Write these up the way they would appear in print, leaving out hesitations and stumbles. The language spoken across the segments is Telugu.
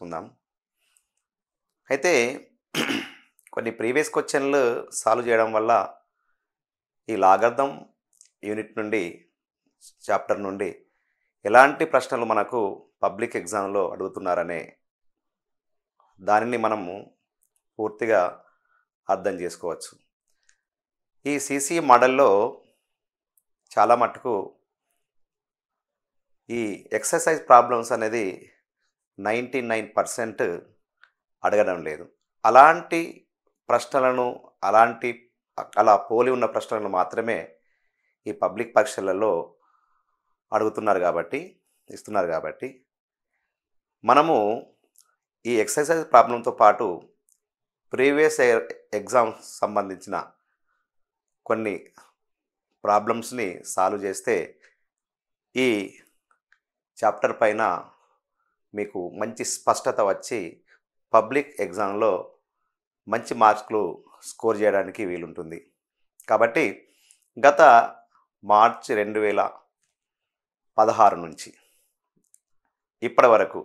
ఉందాం. అయితే కొన్ని ప్రీవియస్ క్వెషన్‌లు సాల్వ్ చేయడం వల్ల ఈ లాగర్థం యూనిట్ నుండి చాప్టర్ నుండి ఎలాంటి ప్రశ్నలు మనకు పబ్లిక్ ఎగ్జామ్‌లో అడుగుతున్నారనే దానిని మనము పూర్తిగా అర్థం చేసుకోవచ్చు. ఈ సీసీ మోడల్‌లో చాలా మట్టుకు ఈ ఎక్సర్సైజ్ ప్రాబ్లమ్స్ అనేది 99% అడగడం లేదు. అలాంటి ప్రశ్నలను అలా పోలి ఉన్న ప్రశ్నలను మాత్రమే ఈ పబ్లిక్ పరీక్షలలో ఇస్తున్నారు కాబట్టి మనము ఈ ఎక్సర్సైజ్ ప్రాబ్లంతో పాటు ప్రీవియస్ ఎగ్జామ్స్ సంబంధించిన కొన్ని ప్రాబ్లమ్స్ని సాల్వ్ చేస్తే ఈ చాప్టర్ పైన మీకు మంచి స్పష్టత వచ్చి పబ్లిక్ ఎగ్జామ్లో మంచి మార్కులు స్కోర్ చేయడానికి వీలుంటుంది. కాబట్టి గత మార్చి 2016 నుంచి ఇప్పటి వరకు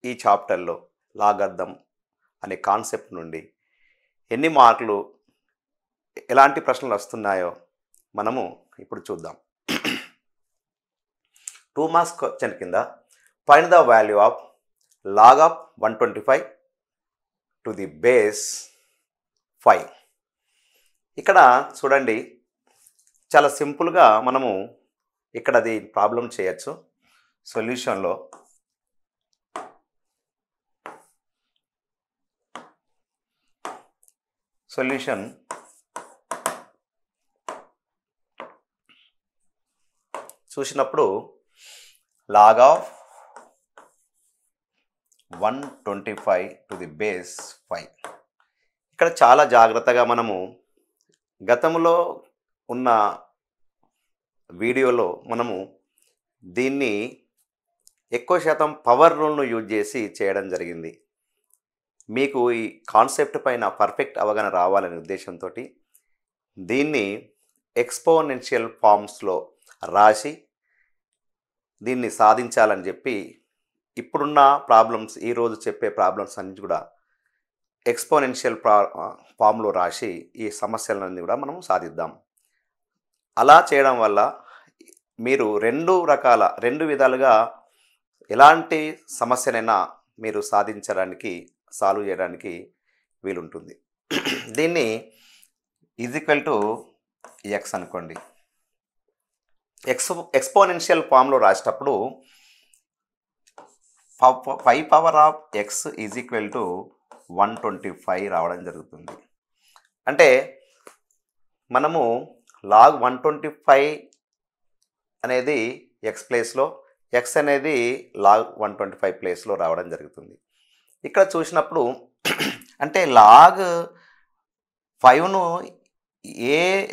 ఈ చాప్టర్లో లాగర్థం అనే కాన్సెప్ట్ నుండి ఎన్ని మార్కులు ఎలాంటి ప్రశ్నలు వస్తున్నాయో మనము ఇప్పుడు చూద్దాం. 2 మార్క్స్ క్వశ్చన్ కింద find the value of log of 125 to the base 5. ఇక్కడ చూడండి, చాలా సింపుల్గా మనము ఇక్కడ అది ప్రాబ్లం చేయొచ్చు. సొల్యూషన్ చూసినప్పుడు log of 125 to the base 5. ఇక్కడ చాలా జాగ్రత్తగా మనము గతంలో ఉన్న వీడియోలో మనము దీన్ని ఎక్కువ శాతం పవర్ రూల్ను యూజ్ చేసి చేయడం జరిగింది. మీకు ఈ కాన్సెప్ట్ పైన పర్ఫెక్ట్ అవగాహన రావాలనే ఉద్దేశంతో దీన్ని ఎక్స్పోనెన్షియల్ ఫార్మ్స్లో రాసి దీన్ని సాధించాలని చెప్పి ఇప్పుడున్న ప్రాబ్లమ్స్, ఈరోజు చెప్పే ప్రాబ్లమ్స్ అన్ని కూడా ఎక్స్పోనెన్షియల్ ఫామ్లో రాసి ఈ సమస్యలన్నీ కూడా మనం సాధిద్దాం. అలా చేయడం వల్ల మీరు రెండు విధాలుగా ఎలాంటి సమస్యనైనా మీరు సాల్వ్ చేయడానికి వీలుంటుంది. దీన్ని x అనుకోండి. ఎక్స్పోనెన్షియల్ ఫామ్లో రాసేటప్పుడు 5 power of x is equal to 125 రావడం జరుగుతుంది. అంటే మనము log 125 అనేది x ప్లేస్లో, x అనేది log 125 ప్లేస్లో రావడం జరుగుతుంది. ఇక్కడ చూసినప్పుడు అంటే log 5ను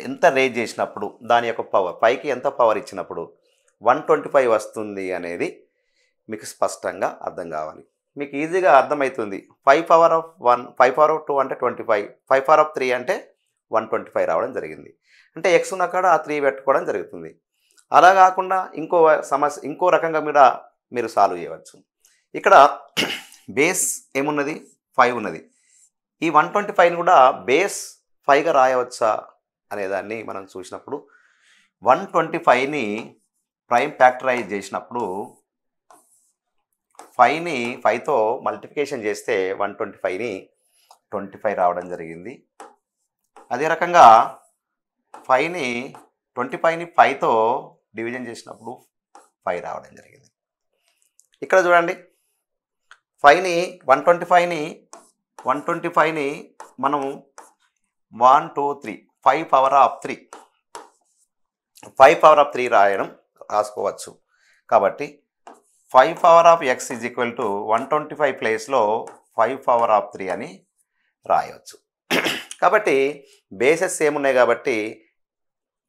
ఎంత రేజ్ చేసినప్పుడు దాని యొక్క పవర్ 5కి ఎంత పవర్ ఇచ్చినప్పుడు 125 వస్తుంది అనేది మీకు స్పష్టంగా అర్థం కావాలి. మీకు ఈజీగా అర్థమవుతుంది. 5 పవర్ ఆఫ్ 1, 5 పవర్ ఆఫ్ 2 అంటే 25, 5 పవర్ ఆఫ్ 3 అంటే 125 రావడం జరిగింది. అంటే x ఉన్న కాడ ఆ 3 పెట్టుకోవడం జరుగుతుంది. అలా కాకుండా ఇంకో రకంగా మీరు సాల్వ్ చేయవచ్చు. ఇక్కడ బేస్ ఏమున్నది? 5 ఉన్నది. ఈ 125ని కూడా బేస్ 5గా రాయవచ్చా అనేదాన్ని మనం చూసినప్పుడు 125ని ప్రైమ్ ఫ్యాక్టరైజ్ చేసినప్పుడు 5ని 5తో మల్టిప్లికేషన్ చేస్తే 125ని 25 రావడం జరిగింది. అదే రకంగా 25ని 5తో డివిజన్ చేసినప్పుడు 5 రావడం జరిగింది. ఇక్కడ చూడండి, 125ని మనము 1 2 3 5 పవర్ ఆఫ్ 3 రాసుకోవచ్చు. కాబట్టి 5 power of x is equal to 125 ప్లేస్లో 5 పవర్ ఆఫ్ 3 అని రాయవచ్చు. కాబట్టి బేసెస్ సేమ్ ఉన్నాయి కాబట్టి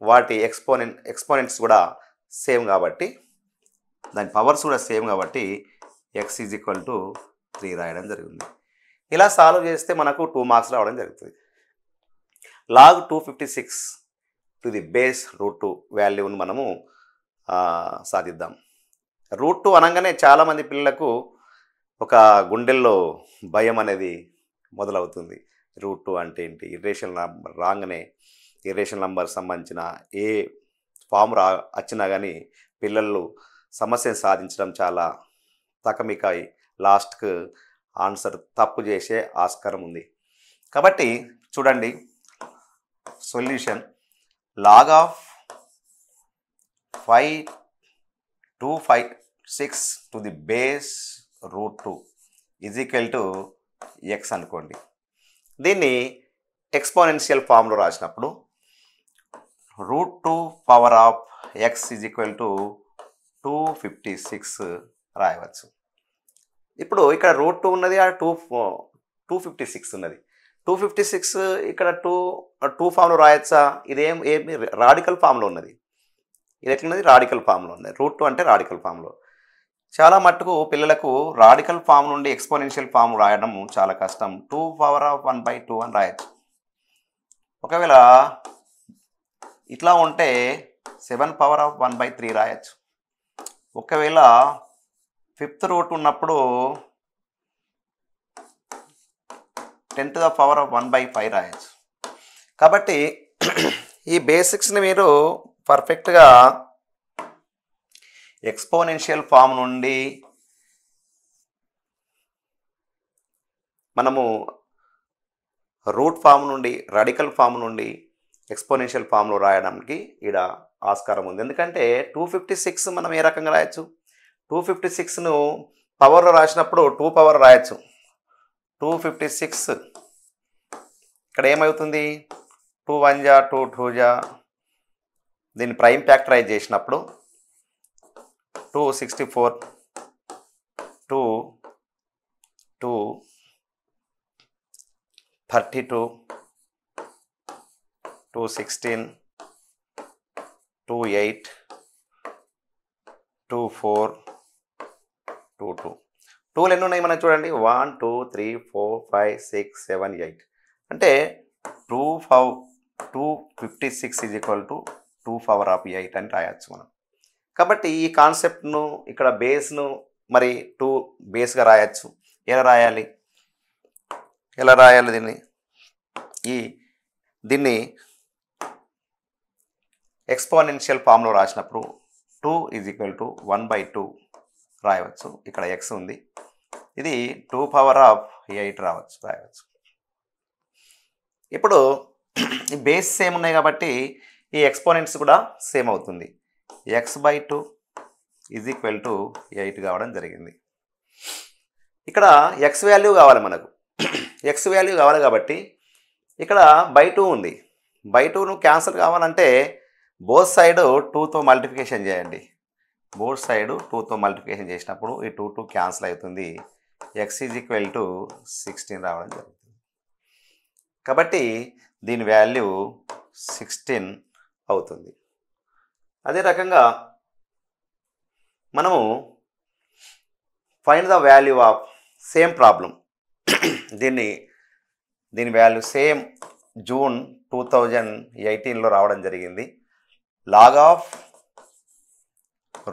వాటి ఎక్స్పోనెంట్స్ కూడా సేమ్ కాబట్టి దాని పవర్స్ కూడా సేమ్ కాబట్టి x ఈజ్ ఈక్వల్ టు 3 రాయడం జరిగింది. ఇలా సాల్వ్ చేస్తే మనకు 2 మార్క్స్ రావడం జరుగుతుంది. log 256 టు ది బేస్ √2 వాల్యూని మనము సాధిద్దాం. √2 అనగానే చాలామంది పిల్లలకు ఒక గుండెల్లో భయం అనేది మొదలవుతుంది. √2 అంటే ఏంటి, ఇర్రేషనల్ నంబర్ రాగానే ఇర్రేషనల్ నంబర్ సంబంధించిన ఏ ఫామ్ వచ్చినా కానీ పిల్లలు సమస్యను సాధించడం చాలా తకమికై లాస్ట్కు ఆన్సర్ తప్పు చేసే ఆస్కారం ఉంది. కాబట్టి చూడండి solution log of 5256 to the base √2 is equal to x అనుకోండి. దీన్ని ఎక్స్పోనెన్షియల్ ఫామ్లో రాసినప్పుడు √2 power of x is equal to 256 రాయవచ్చు. ఇప్పుడు ఇక్కడ √2 ఉన్నది, ఆ 256 ఉన్నది. 256 ఇక్కడ టూ ఫామ్లో రాయచ్చా? ఇదేం ఏమి రాడికల్ ఫామ్లో ఉన్నది. ఇది ఎట్లున్నది? రాడికల్ ఫామ్లో ఉన్నది. √2 అంటే రాడికల్ ఫామ్లో. చాలా మట్టుకు పిల్లలకు రాడికల్ ఫామ్ నుండి ఎక్స్పోనెన్షియల్ ఫామ్ రాయడం చాలా కష్టం. 2 పవర్ ఆఫ్ 1/2 అని రాయచ్చు. ఒకవేళ ఇట్లా ఉంటే 7 పవర్ ఆఫ్ 1/3 రాయచ్చు. ఒకవేళ 5th రూట్ ఉన్నప్పుడు 10 to the power of 1/5 రాయచ్చు. కాబట్టి ఈ బేసిక్స్ని మీరు పర్ఫెక్ట్గా ఎక్స్పోనెన్షియల్ ఫామ్ నుండి మనము రూట్ ఫామ్ నుండి రాడికల్ ఫామ్ నుండి ఎక్స్పోనెన్షియల్ ఫామ్లో రాయడానికి ఇక్కడ ఆస్కారం ఉంది. ఎందుకంటే 256 మనం ఏ రకంగా రాయచ్చు? 256ను పవర్లో రాసినప్పుడు 2 పవర్ రాయచ్చు. 256 ఇక్కడ ఏమవుతుంది? 2 1 జా 2 2 జా, దీన్ని ప్రైమ్ ఫ్యాక్టరైజ్ చేసినప్పుడు 264 2 2 32 216 28 24 22 2లు ఎన్ని ఉన్నాయి మనం చూడండి? 1 2 3 4 5 6 7 8 అంటే 256 is equal to 2 power of 8 అని రాయచ్చు మనం. కాబట్టి ఈ కాన్సెప్ట్ను ఇక్కడ బేస్ను మరి 2 బేస్గా రాయచ్చు. ఎలా రాయాలి దీన్ని ఎక్స్పోనెన్షియల్ ఫామ్లో రాసినప్పుడు 2 ఈజ్ ఈక్వల్ టు 1/2 రాయవచ్చు. ఇక్కడ x ఉంది, ఇది 2 పవర్ ఆఫ్ 8 రాయవచ్చు. ఇప్పుడు ఈ బేస్ సేమ్ ఉన్నాయి కాబట్టి ఈ ఎక్స్పోనెంట్స్ కూడా సేమ్ అవుతుంది. x/2 ఈజ్ ఈక్వల్ టు 8 కావడం జరిగింది. ఇక్కడ x వాల్యూ కావాలి మనకు. x వాల్యూ కావాలి కాబట్టి ఇక్కడ /2 ఉంది. /2ను క్యాన్సిల్ కావాలంటే బోత్ సైడ్ 2తో మల్టిప్లికేషన్ చేయండి. బోత్ సైడ్ 2తో మల్టిప్లికేషన్ చేసినప్పుడు ఈ 2 క్యాన్సిల్ అవుతుంది. x ఈజ్ ఈక్వల్ టు 16 రావడం జరుగుతుంది. కాబట్టి దీని వాల్యూ 16 అవుతుంది. అదే రకంగా మనము find the value of same problem. దీని వాల్యూ సేమ్ జూన్ 2018లో రావడం జరిగింది. log of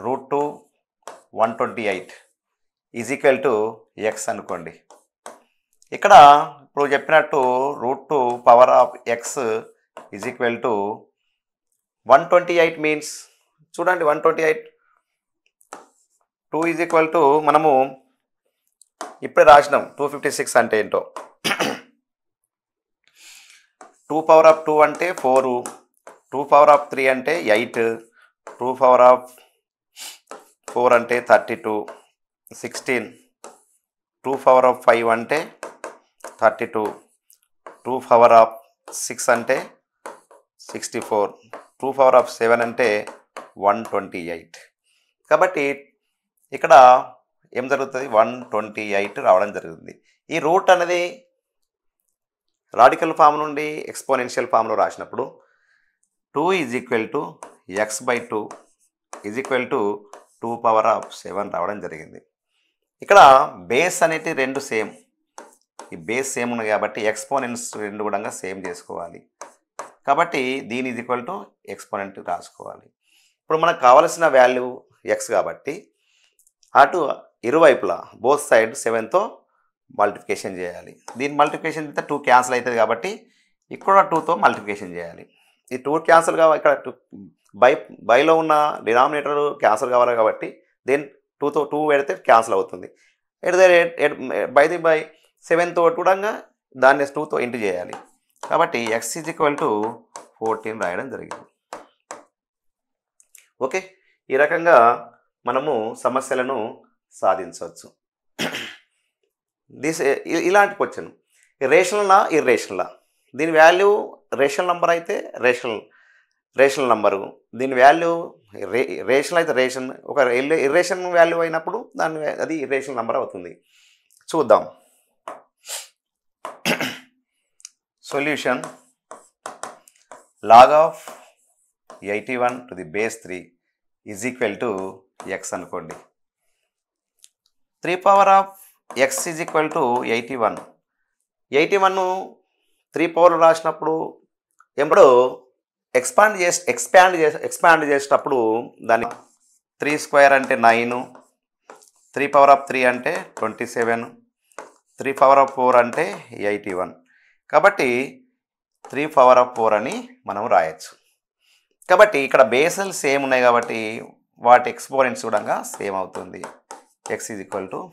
√2 128 is equal to x అనుకోండి. ఇక్కడ ఇప్పుడు చెప్పినట్టు √2 power of x is equal to 128 means చూడండి 128 2 ఈజ్ ఈక్వల్ టు మనము ఇప్పుడే రాసినాం 256 అంటే ఏంటో. 2 పవర్ ఆఫ్ 2 అంటే 4, 2 పవర్ ఆఫ్ 3 అంటే 8, 2 పవర్ ఆఫ్ 4 అంటే 32, 16, 2 పవర్ ఆఫ్ 5 అంటే 32, 2 పవర్ ఆఫ్ 6 అంటే 64, 2 పవర్ ఆఫ్ 7 అంటే 128. కాబట్టి ఇక్కడ ఏం జరుగుతుంది? 128 రావడం జరుగుతుంది. ఈ రూట్ అనేది రాడికల్ ఫామ్ నుండి ఎక్స్పోనెన్షియల్ ఫామ్లో రాసినప్పుడు 2 is equal to x/2 is equal to 2 power of 7 రావడం జరిగింది. ఇక్కడ బేస్ అనేది రెండు సేమ్, ఈ బేస్ సేమ్ ఉన్నాయి కాబట్టి ఎక్స్పోనెంట్స్ రెండు కూడా సేమ్ చేసుకోవాలి. కాబట్టి దీని ఈజ్ ఈక్వల్ టు ఎక్స్పోనెంట్ రాసుకోవాలి. ఇప్పుడు మనకు కావలసిన వాల్యూ x కాబట్టి అటు ఇరువైపులా బోత్ సైడ్ 7తో మల్టిప్లికేషన్ చేయాలి. దీని మల్టిప్లికేషన్ అయితే 2 క్యాన్సిల్ అవుతుంది కాబట్టి ఇక్కడ 2తో మల్టిప్లికేషన్ చేయాలి. ఈ 2 క్యాన్సిల్ కావాలి, ఇక్కడ బైలో ఉన్న డినామినేటర్ క్యాన్సిల్ కావాలి కాబట్టి దేని 2తో 2 పెడితే క్యాన్సిల్ అవుతుంది. బై 7తో కూడా దాన్ని 2తో ఇంటూ చేయాలి. కాబట్టి x = 14 రాయడం జరిగింది. ఓకే, ఈ రకంగా మనము సమస్యలను సాధించవచ్చు. ఇలాంటి క్వశ్చన్ రేషనలా ఇర్రేషనలా, దీని వాల్యూ రేషనల్ నంబర్ అయితే రేషనల్ నంబరు, దీని వాల్యూ రేషనల్ అయితే రేషన్, ఒక ఇర్రేషన్ వాల్యూ అయినప్పుడు అది ఇర్రేషనల్ నంబర్ అవుతుంది. చూద్దాం. Solution log of 81 to the base 3 is equal to x అనుకోండి. 3 power of x is equal to 81. 81 3 పవర్లు రాసినప్పుడు ఎప్పుడు ఎక్స్పాండ్ చేసేటప్పుడు దాన్ని 3 స్క్వేర్ అంటే 9, 3 పవర్ ఆఫ్ 3 అంటే 27, 3 పవర్ ఆఫ్ 4 అంటే 81. కాబట్టి 3 పవర్ ఆఫ్ 4 అని మనం రాయొచ్చు. కాబట్టి ఇక్కడ బేసల్ సేమ్ ఉన్నాయి కాబట్టి వాటి ఎక్స్పోనెంట్స్ కూడా సేమ్ అవుతుంది. x =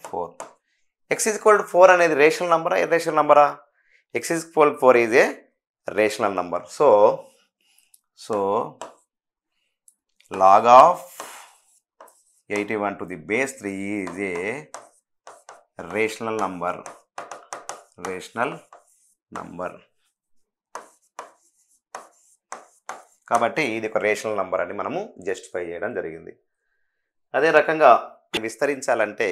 4. x = 4 అనేది రేషనల్ నంబరా ఇర్రేషనల్ నంబరా? x = 4 is a rational number. So log of 81 to the base 3 is a rational number. కాబట్టి ఇది ఒక రేషనల్ నంబర్ అని మనము జస్టిఫై చేయడం జరిగింది. అదే రకంగా విస్తరించాలంటే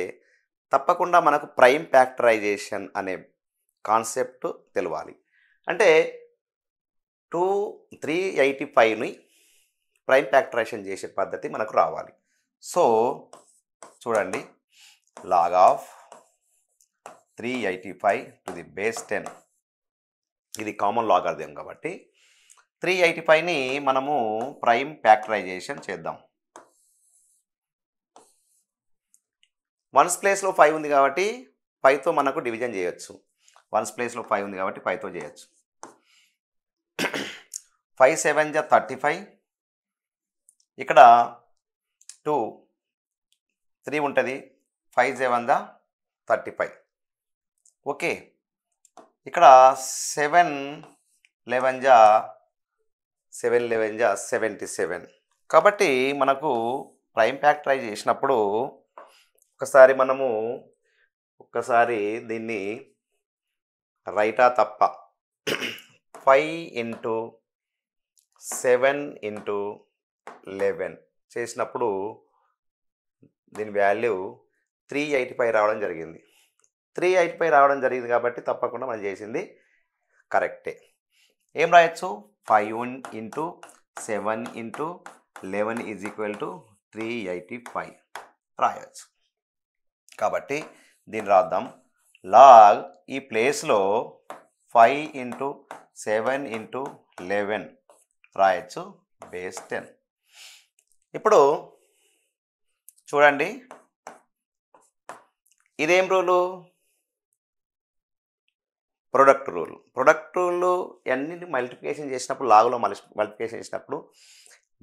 తప్పకుండా మనకు ప్రైమ్ ఫ్యాక్టరైజేషన్ అనే కాన్సెప్ట్ తెలవాలి. అంటే 385ని ప్రైమ్ ఫ్యాక్టరైజేషన్ చేసే పద్ధతి మనకు రావాలి. సో చూడండి, log of 385 to the base 10, ఇది కామన్ లాగరిథం కాబట్టి 385ని మనము ప్రైమ్ ఫ్యాక్టరైజేషన్ చేద్దాం. 1's ప్లేస్లో 5 ఉంది కాబట్టి 5తో మనకు డివిజన్ చేయొచ్చు. 1's ప్లేస్లో 5 ఉంది కాబట్టి 5తో చేయొచ్చు. 5 7 = 35. ఇక్కడ 2 3 ఉంటుంది. 5 7 = 35. ఓకే, ఇక్కడ 7 11 = 77. కాబట్టి మనకు ప్రైమ్ ఫ్యాక్టరైజ్ చేసినప్పుడు ఒక్కసారి దీన్ని రైటా తప్ప 5 × 7 × 11 చేసినప్పుడు దీని వాల్యూ 385 రావడం జరిగింది. 385 రావడం జరిగింది కాబట్టి తప్పకుండా మనం చేసింది కరెక్టే. ఏం రాయొచ్చు? 5 × 7 × 11 = 385 రాయొచ్చు. కాబట్టి దీన్ని రాద్దాం. లాగ్ ఈ ప్లేస్లో 5 × 7 × 11 రాయొచ్చు బేస్ 10. ఇప్పుడు చూడండి, ఇదేం రూలు? Product rule. అన్నింటినీ మల్టిప్లికేషన్ చేసినప్పుడు, లాగులో మల్టిప్లికేషన్ చేసినప్పుడు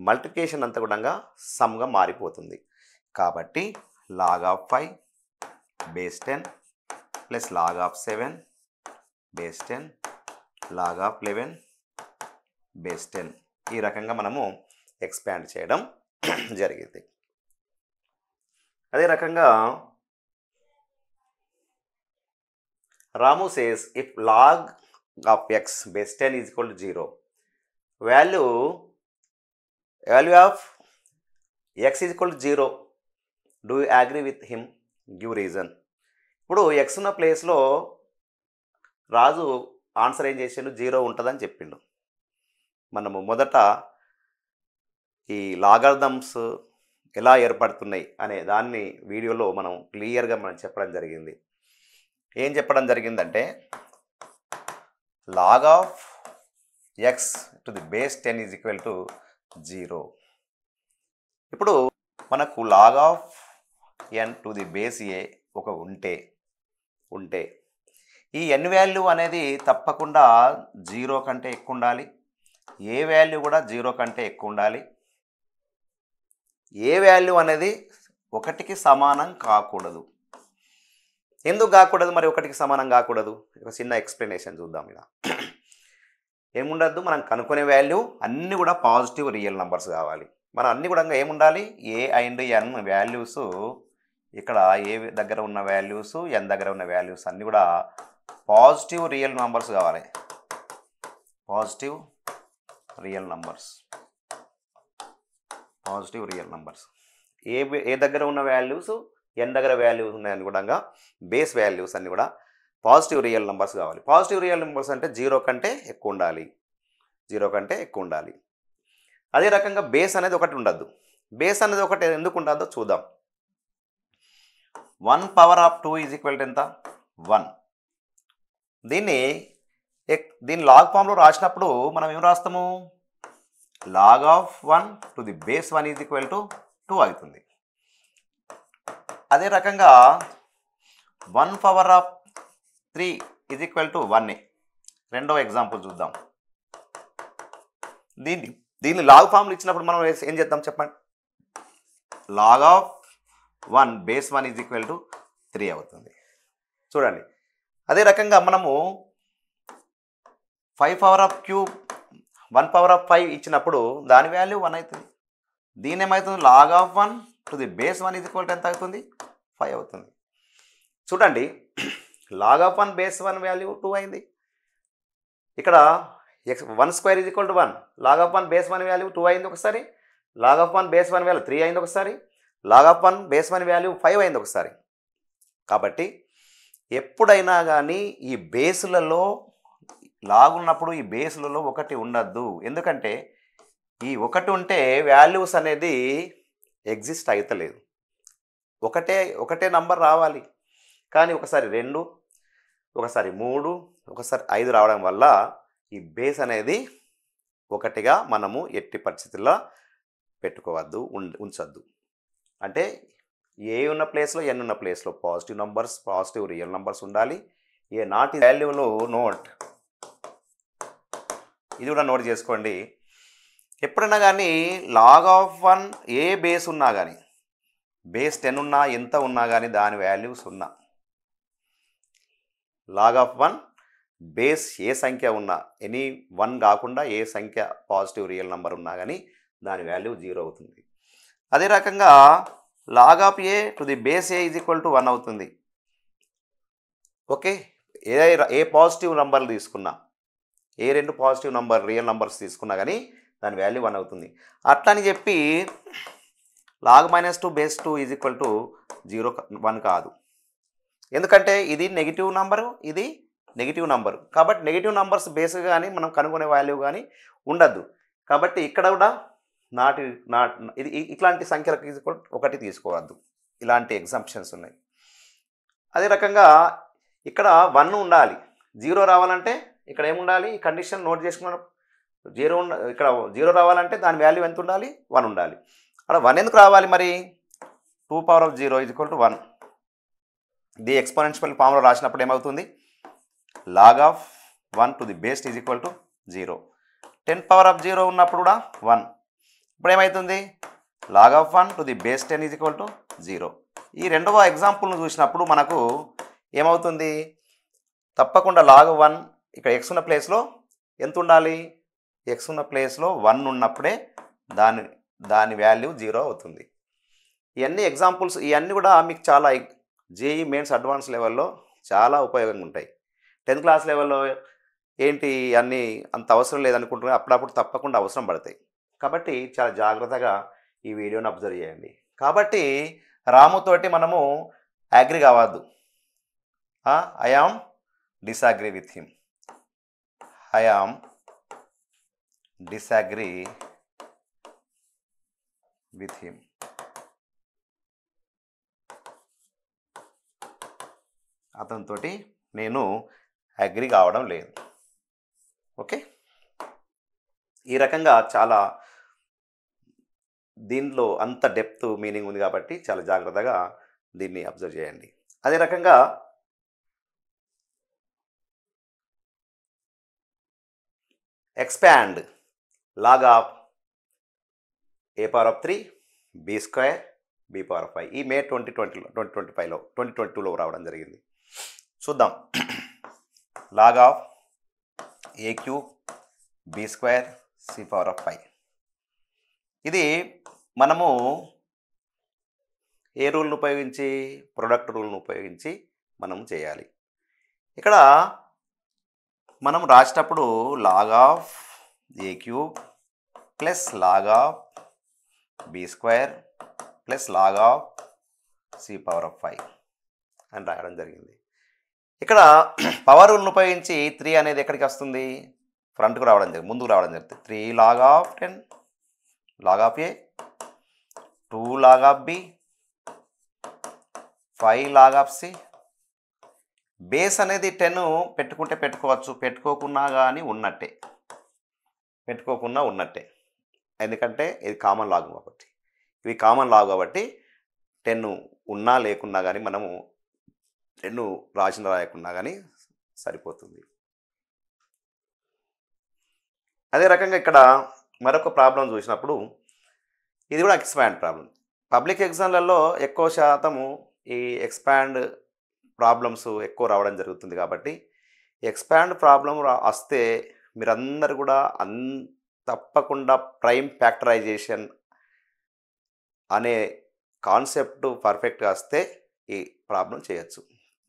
మల్టిప్లికేషన్ అంతా కూడా సమ్గా మారిపోతుంది. కాబట్టి log of 5 base 10 plus log of 7 base 10 log of 11 base 10 ఈ రకంగా మనము ఎక్స్పాండ్ చేయడం జరిగింది. అదే రకంగా Ramu says if log of x base 10 is equal to 0, value of x is equal to 0, do you agree with him? Give reason. ఇప్పుడు x ఉన్న ప్లేస్లో రాజు ఆన్సర్ ఏం చేసిండు? 0 ఉంటుందని చెప్పిండు. మనము మొదట ఈ లాగరిథమ్స్ ఎలా ఏర్పడుతున్నాయి అనే దాన్ని వీడియోలో మనం క్లియర్గా చెప్పడం జరిగింది. ఏం చెప్పడం జరిగిందంటే log of x to the base 10 is equal to 0. ఇప్పుడు మనకు log of N to the base A ఒక ఉంటే ఈ ఎన్ వాల్యూ అనేది తప్పకుండా 0 కంటే ఎక్కువ ఉండాలి. ఏ వాల్యూ కూడా 0 కంటే ఎక్కువ ఉండాలి. ఏ వాల్యూ అనేది 1కి సమానం కాకూడదు. ఎందుకు కాకూడదు మరి 1కి సమానం కాకూడదు? ఒక చిన్న ఎక్స్ప్లెనేషన్ చూద్దాం. ఇలా ఏముండద్దు, మనం కనుక్కునే వాల్యూ అన్నీ కూడా పాజిటివ్ రియల్ నెంబర్స్ కావాలి. మనం అన్నీ కూడా ఏముండాలి, ఏ అండ్ ఎన్ వాల్యూస్, ఇక్కడ ఏ దగ్గర ఉన్న వాల్యూస్ ఎన్ దగ్గర ఉన్న వాల్యూస్ అన్నీ కూడా పాజిటివ్ రియల్ నెంబర్స్ కావాలి. పాజిటివ్ రియల్ నంబర్స్ ఏ దగ్గర ఉన్న వాల్యూస్ ఎన్ దగ్గర వాల్యూస్ ఉన్నాయని కూడా బేస్ వాల్యూస్ అన్నీ కూడా పాజిటివ్ రియల్ నెంబర్స్ కావాలి. పాజిటివ్ రియల్ నెంబర్స్ అంటే 0 కంటే ఎక్కువ ఉండాలి. అదే రకంగా బేస్ అనేది ఒకటి ఉండద్దు. బేస్ అనేది ఒకటి ఎందుకు ఉండద్దో చూద్దాం. 1 power of 2 is equal to ఎంత? 1. దీన్ని లాగ్ ఫామ్లో రాసినప్పుడు మనం ఏం రాస్తాము, log of 1 to the base 1 is equal to 2 అవుతుంది. అదే రకంగా 1 power of 3 is equal to 1. రెండవ ఎగ్జాంపుల్ చూద్దాం. దీన్ని లాగ్ ఫామ్లో ఇచ్చినప్పుడు మనం ఏం చేద్దాం చెప్పండి. Log of 1 base 1 is equal to 3 అవుతుంది. చూడండి. అదే రకంగా మనము 5 power of cube 1 power of 5 ఇచ్చినప్పుడు దాని వాల్యూ 1 అవుతుంది. దీని ఏమవుతుంది, log of 1 to the base 1 is equal to ఎంత అవుతుంది, 5 అవుతుంది. చూడండి, లాగ్ ఆఫ్ 1 బేస్ 1 వాల్యూ 2 అయింది. ఇక్కడ 1 square is equal to 1. Log of 1 base 1 value 2 అయింది ఒకసారి. లాగ్ ఆఫ్ 1 బేస్ 1 వాల్యూ 3 అయింది ఒకసారి. లాగ్ ఆఫ్ 1 బేస్ 1 వాల్యూ 5 అయింది ఒకసారి. కాబట్టి ఎప్పుడైనా కానీ ఈ బేసులలో లాగ్ ఉన్నప్పుడు ఈ బేసులలో 1 ఉండద్దు. ఎందుకంటే ఈ 1 ఉంటే వాల్యూస్ అనేది ఎగ్జిస్ట్ అవుతలేదు. ఒకటే నంబర్ రావాలి. కానీ ఒకసారి 2, ఒకసారి 3, ఒకసారి 5 రావడం వల్ల ఈ బేస్ అనేది 1గా మనము ఎట్టి పరిస్థితుల్లో పెట్టుకోవద్దు, ఉంచద్దు. అంటే ఏ ఉన్న ప్లేస్లో ఎన్ ఉన్న ప్లేస్లో positive numbers, positive real numbers ఉండాలి. ఏ నాట్ వాల్యూలో నోట్, ఇది కూడా నోట్ చేసుకోండి. ఎప్పుడైనా కానీ లాగ్ ఆఫ్ 1 ఏ బేస్ ఉన్నా కానీ, బేస్ 10 ఉన్నా ఎంత ఉన్నా కానీ దాని వాల్యూస్ ఉన్నా, లాగ్ ఆఫ్ 1 బేస్ ఏ సంఖ్య ఉన్నా, ఎనీ 1 కాకుండా ఏ సంఖ్య పాజిటివ్ రియల్ నెంబర్ ఉన్నా కానీ దాని వాల్యూ 0 అవుతుంది. అదే రకంగా log of a to the base a is equal to 1 అవుతుంది. ఓకే, ఏ పాజిటివ్ నంబర్లు తీసుకున్నా, ఏ 2 పాజిటివ్ రియల్ నంబర్స్ తీసుకున్నా కానీ దాని వాల్యూ 1 అవుతుంది. అట్లని చెప్పి log -2 base 2 is equal to 0 1 కాదు. ఎందుకంటే ఇది నెగిటివ్ నంబరు, ఇది నెగిటివ్ నంబరు. కాబట్టి నెగిటివ్ నంబర్స్ బేస్ కానీ మనం కనుగొనే వాల్యూ కానీ ఉండద్దు. కాబట్టి ఇక్కడ కూడా ఇది ఇట్లాంటి సంఖ్యలకు ఈజ్ ఈక్వల్ 1 తీసుకోవద్దు. ఇలాంటి ఎగ్జాంప్షన్స్ ఉన్నాయి. అదే రకంగా ఇక్కడ 1 ఉండాలి. 0 రావాలంటే ఇక్కడ ఏముండాలి, ఈ కండిషన్ నోట్ చేసుకున్నాం. 0 ఇక్కడ 0 రావాలంటే దాని వాల్యూ ఎంత ఉండాలి, 1 ఉండాలి. అక్కడ 1 ఎందుకు రావాలి మరి? 2 power of 0 is equal to 1. The exponential ఫామ్లో రాసినప్పుడు ఏమవుతుంది, log of 1 to the base is equal to 0. 10 power of 0 ఉన్నప్పుడు కూడా 1. ఇప్పుడు ఏమవుతుంది, log of 1 to the base 10 is equal to 0. ఈ రెండవ ఎగ్జాంపుల్ను చూసినప్పుడు మనకు ఏమవుతుంది, తప్పకుండా లాగ్ 1 ఇక్కడ ఎక్స్ ఉన్న ప్లేస్లో ఎంత ఉండాలి, ఎక్స్ ఉన్న ప్లేస్లో 1 ఉన్నప్పుడే దాని వాల్యూ 0 అవుతుంది. ఇవన్నీ ఎగ్జాంపుల్స్, ఇవన్నీ కూడా మీకు చాలా జేఈ మెయిన్స్ అడ్వాన్స్ లెవెల్లో చాలా ఉపయోగంగా ఉంటాయి. 10th క్లాస్ లెవెల్లో ఏంటి అన్నీ అంత అవసరం లేదనుకుంటున్నా, అప్పుడప్పుడు తప్పకుండా అవసరం పడతాయి. కాబట్టి చాలా జాగ్రత్తగా ఈ వీడియోని అబ్జర్వ్ చేయండి. కాబట్టి రాముతోటి మనము అగ్రి కావద్దు. I am disagree with him. I am disagree with him. అతనితోటి నేను అగ్రి కావడం లేదు. ఓకే, ఈ రకంగా చాలా దీంట్లో అంత డెప్త్ మీనింగ్ ఉంది కాబట్టి చాలా జాగ్రత్తగా దీన్ని అబ్జర్వ్ చేయండి. అదే రకంగా expand log of a power of 3 b square b power of 5 ఈ మే 2022లో రావడం జరిగింది. చూద్దాం. Log of a cube b square c power of 5 ఇది మనము ఏ రూల్ను ఉపయోగించి, ప్రొడక్ట్ రూల్ను ఉపయోగించి మనం చేయాలి. ఇక్కడ మనం రాసేటప్పుడు log of a cube plus log of b square plus log of c power of 5 అని రాయడం జరిగింది. ఇక్కడ పవర్ రూల్ను ఉపయోగించి 3 అనేది ఎక్కడికి వస్తుంది, ఫ్రంట్కు రావడం జరిగింది, ముందుకు రావడం జరుగుతుంది. 3 log of 10 log of a, 2 log of b, 5 log of c. Base అనేది 10 పెట్టుకుంటే పెట్టుకోవచ్చు, పెట్టుకోకున్నా కానీ ఉన్నట్టే, పెట్టుకోకుండా ఉన్నట్టే. ఎందుకంటే ఇది కామన్ లాగ్ కాబట్టి, ఇవి కామన్ లాగ్ కాబట్టి 10 ఉన్నా లేకున్నా కానీ మనము 10 రాసిన రాయకున్నా కానీ సరిపోతుంది. అదే రకంగా ఇక్కడ మరొక ప్రాబ్లం చూసినప్పుడు ఇది కూడా ఎక్స్పాండ్ ప్రాబ్లం. పబ్లిక్ ఎగ్జామ్లలో ఎక్కువ శాతము ఈ ఎక్స్పాండ్ ప్రాబ్లమ్స్ ఎక్కువ రావడం జరుగుతుంది. కాబట్టి ఎక్స్పాండ్ ప్రాబ్లం వస్తే మీరందరూ కూడా తప్పకుండా ప్రైమ్ ఫ్యాక్టరైజేషన్ అనే కాన్సెప్ట్ పర్ఫెక్ట్గా వస్తే ఈ ప్రాబ్లం చేయొచ్చు.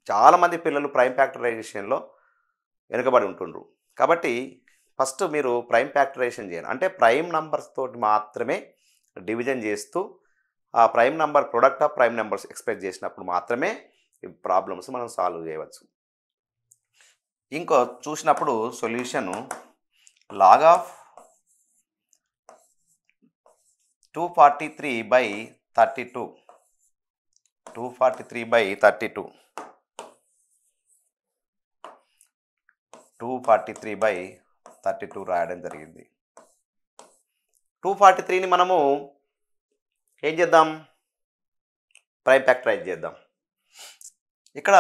చాలామంది పిల్లలు ప్రైమ్ ఫ్యాక్టరైజేషన్లో వెనుకబడి ఉంటుండ్రు. కాబట్టి ఫస్ట్ మీరు ప్రైమ్ ఫ్యాక్టరైజేషన్ చేయండి. అంటే ప్రైమ్ నంబర్స్ తోటి మాత్రమే డివిజన్ చేస్తూ ఆ prime number product of prime numbers expect చేసినప్పుడు మాత్రమే ఈ ప్రాబ్లమ్స్ మనం సాల్వ్ చేయవచ్చు. ఇంకో చూసినప్పుడు సొల్యూషను లాగ్ ఆఫ్ 243/32 243/32 243/32 రాయడం జరిగింది. 243ని మనము ఏం చేద్దాం, ప్రైమ్ ఫ్యాక్టరైజ్ చేద్దాం. ఇక్కడ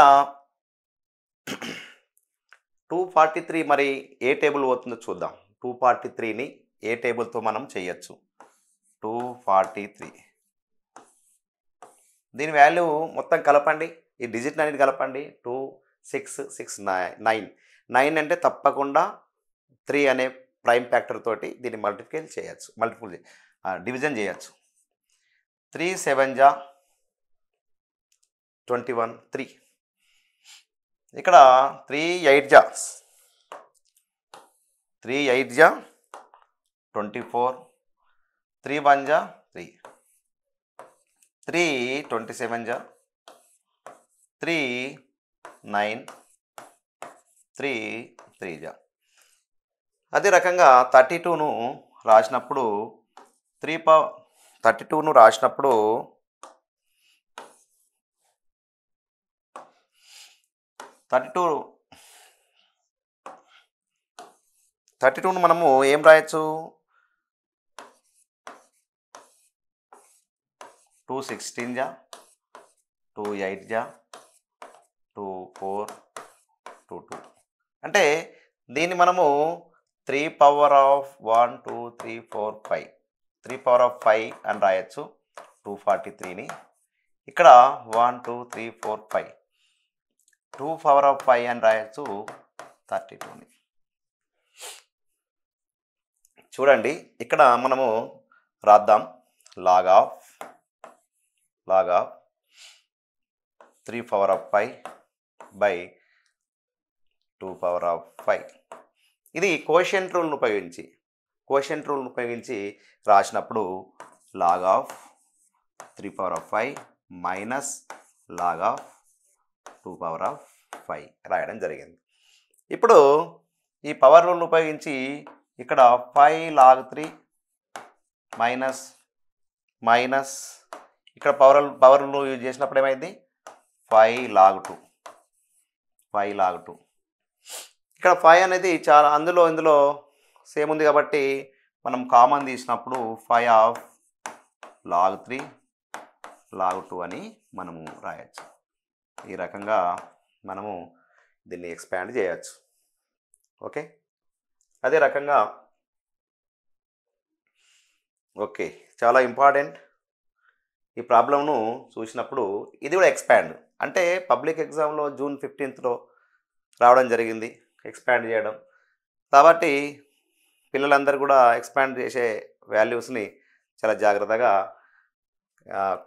243 మరి ఏ టేబుల్ పోతుందో చూద్దాం. 243ని ఏ టేబుల్తో మనం చేయొచ్చు. 243 దీని వాల్యూ మొత్తం కలపండి, ఈ డిజిట్ అనేది కలపండి. 2 6 6 9 అంటే తప్పకుండా 3 అనే ప్రైమ్ ఫ్యాక్టర్ తోటి దీన్ని డివిజన్ చేయొచ్చు. 3 7 జా 21 3. ఇక్కడ 3 8 జా 24, 3 1 జా 3, 3 27 జా 3 9, 3 3 జా. అదే రకంగా 32ను రాసినప్పుడు 32ను రాసినప్పుడు 32ను మనము ఏం రాయొచ్చు, 2 16 జా 2 8 జా 2 4 2 2. అంటే దీన్ని మనము 3 పవర్ ఆఫ్ 1 2 3 4 5 3 పవర్ ఆఫ్ 5 అని రాయొచ్చు 243ని. ఇక్కడ 1 2 3 4 5 2 పవర్ ఆఫ్ 5 అని రాయొచ్చు 32ని. చూడండి ఇక్కడ మనము రాద్దాం. Log of 3 power of 5/2 power of 5. ఇది కోషియంట్ రూల్ను ఉపయోగించి రాసినప్పుడు log of 3 power of 5 minus log of 2 power of 5 రాయడం జరిగింది. ఇప్పుడు ఈ పవర్ రూల్ను ఉపయోగించి ఇక్కడ 5 log 3 మైనస్ ఇక్కడ పవర్ రూల్ యూజ్ చేసినప్పుడు ఏమైంది 5 log 2. ఇక్కడ 5 అనేది చాలా ఇందులో సేమ్ ఉంది కాబట్టి మనం కామన్ తీసినప్పుడు 5 of log 3 log 2 అని మనము రాయొచ్చు. ఈ రకంగా మనము దీన్ని ఎక్స్పాండ్ చేయొచ్చు. ఓకే, అదే రకంగా ఓకే చాలా ఇంపార్టెంట్. ఈ ప్రాబ్లంను చూసినప్పుడు ఇది కూడా ఎక్స్పాండ్ అంటే పబ్లిక్ ఎగ్జామ్లో June 15th రావడం జరిగింది ఎక్స్పాండ్ చేయడం. కాబట్టి పిల్లలందరూ కూడా ఎక్స్పాండ్ చేసే వాల్యూస్ని చాలా జాగ్రత్తగా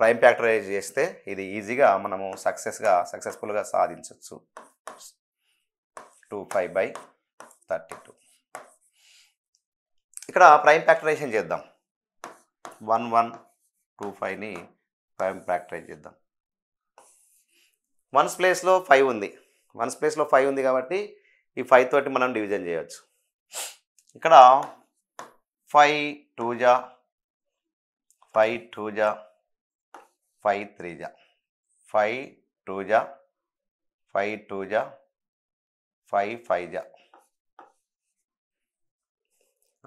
ప్రైమ్ ఫ్యాక్టరైజ్ చేస్తే ఇది ఈజీగా మనము సక్సెస్ఫుల్గా సాధించవచ్చు. 25/32 ఇక్కడ ప్రైమ్ ఫ్యాక్టరైజేషన్ చేద్దాం. 1125ని ప్రైమ్ ఫ్యాక్టరైజ్ చేద్దాం. వన్స్ ప్లేస్లో 5 ఉంది. వన్స్ ప్లేస్లో 5 ఉంది కాబట్టి ఈ 5 తోటి మనం డివిజన్ చేయవచ్చు. ఇక్కడ 5 2 జా 5 2 జా 5 3 జా 5 2 జా 5 2 జా 5 5 జా.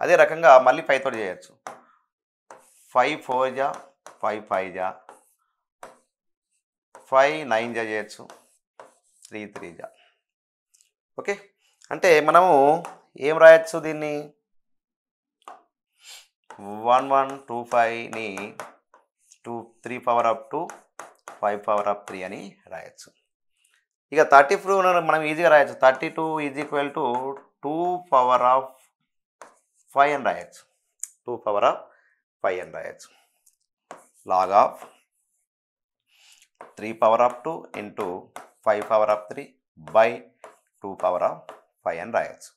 అదే రకంగా మళ్ళీ 5 తోటి చేయొచ్చు. 5 4 జా 5 5 జా 5 9 జా చేయొచ్చు. 3 3 జా. ఓకే, అంటే మనము ఏం రాయొచ్చు దీన్ని 1125ని 3 power up to 5 power up 3 అని రాయొచ్చు. ఇక 34 మనం ఈజీగా రాయొచ్చు. 32 = 2 పవర్ ఆఫ్ 5 అని రాయొచ్చు. 2 పవర్ ఆఫ్ 5 అని రాయొచ్చు. Log of 3 power of 2 into 5 power of 3 by 2 power of 5 అని రాయొచ్చు.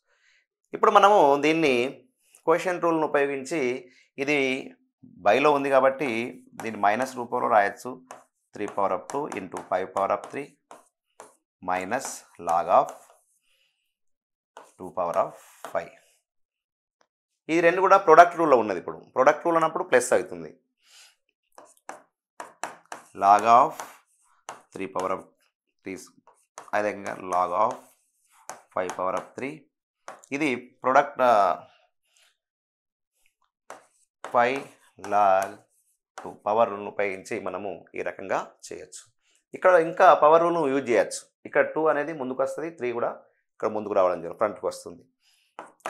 ఇప్పుడు మనము దీన్ని క్వోషియంట్ రూల్ను ఉపయోగించి ఇది బైలో ఉంది కాబట్టి దీన్ని మైనస్ రూపంలో రాయొచ్చు. 3 power of 2 into 5 power of 3 minus log of 2 power of 5. ఈ రెండు కూడా ప్రొడక్ట్ రూల్లో ఉన్నది. ఇప్పుడు ప్రొడక్ట్ రూల్ అన్నప్పుడు ప్లస్ అవుతుంది. లాగ్ ఆఫ్ 3 పవర్ ఆఫ్ 3 అదే లాగ్ ఆఫ్ 5 పవర్ ఆఫ్ 3 ఇది ప్రొడక్ట్ 5 లాగ్ 2 పవర్ రూల్ను ఉపయోగించి మనము ఈ రకంగా చేయొచ్చు. ఇక్కడ ఇంకా పవర్ రూల్ను యూజ్ చేయొచ్చు. ఇక్కడ 2 అనేది ముందుకు వస్తుంది, 3 కూడా ఇక్కడ ముందుకు రావడం జరుగుతుంది, ఫ్రంట్కి వస్తుంది.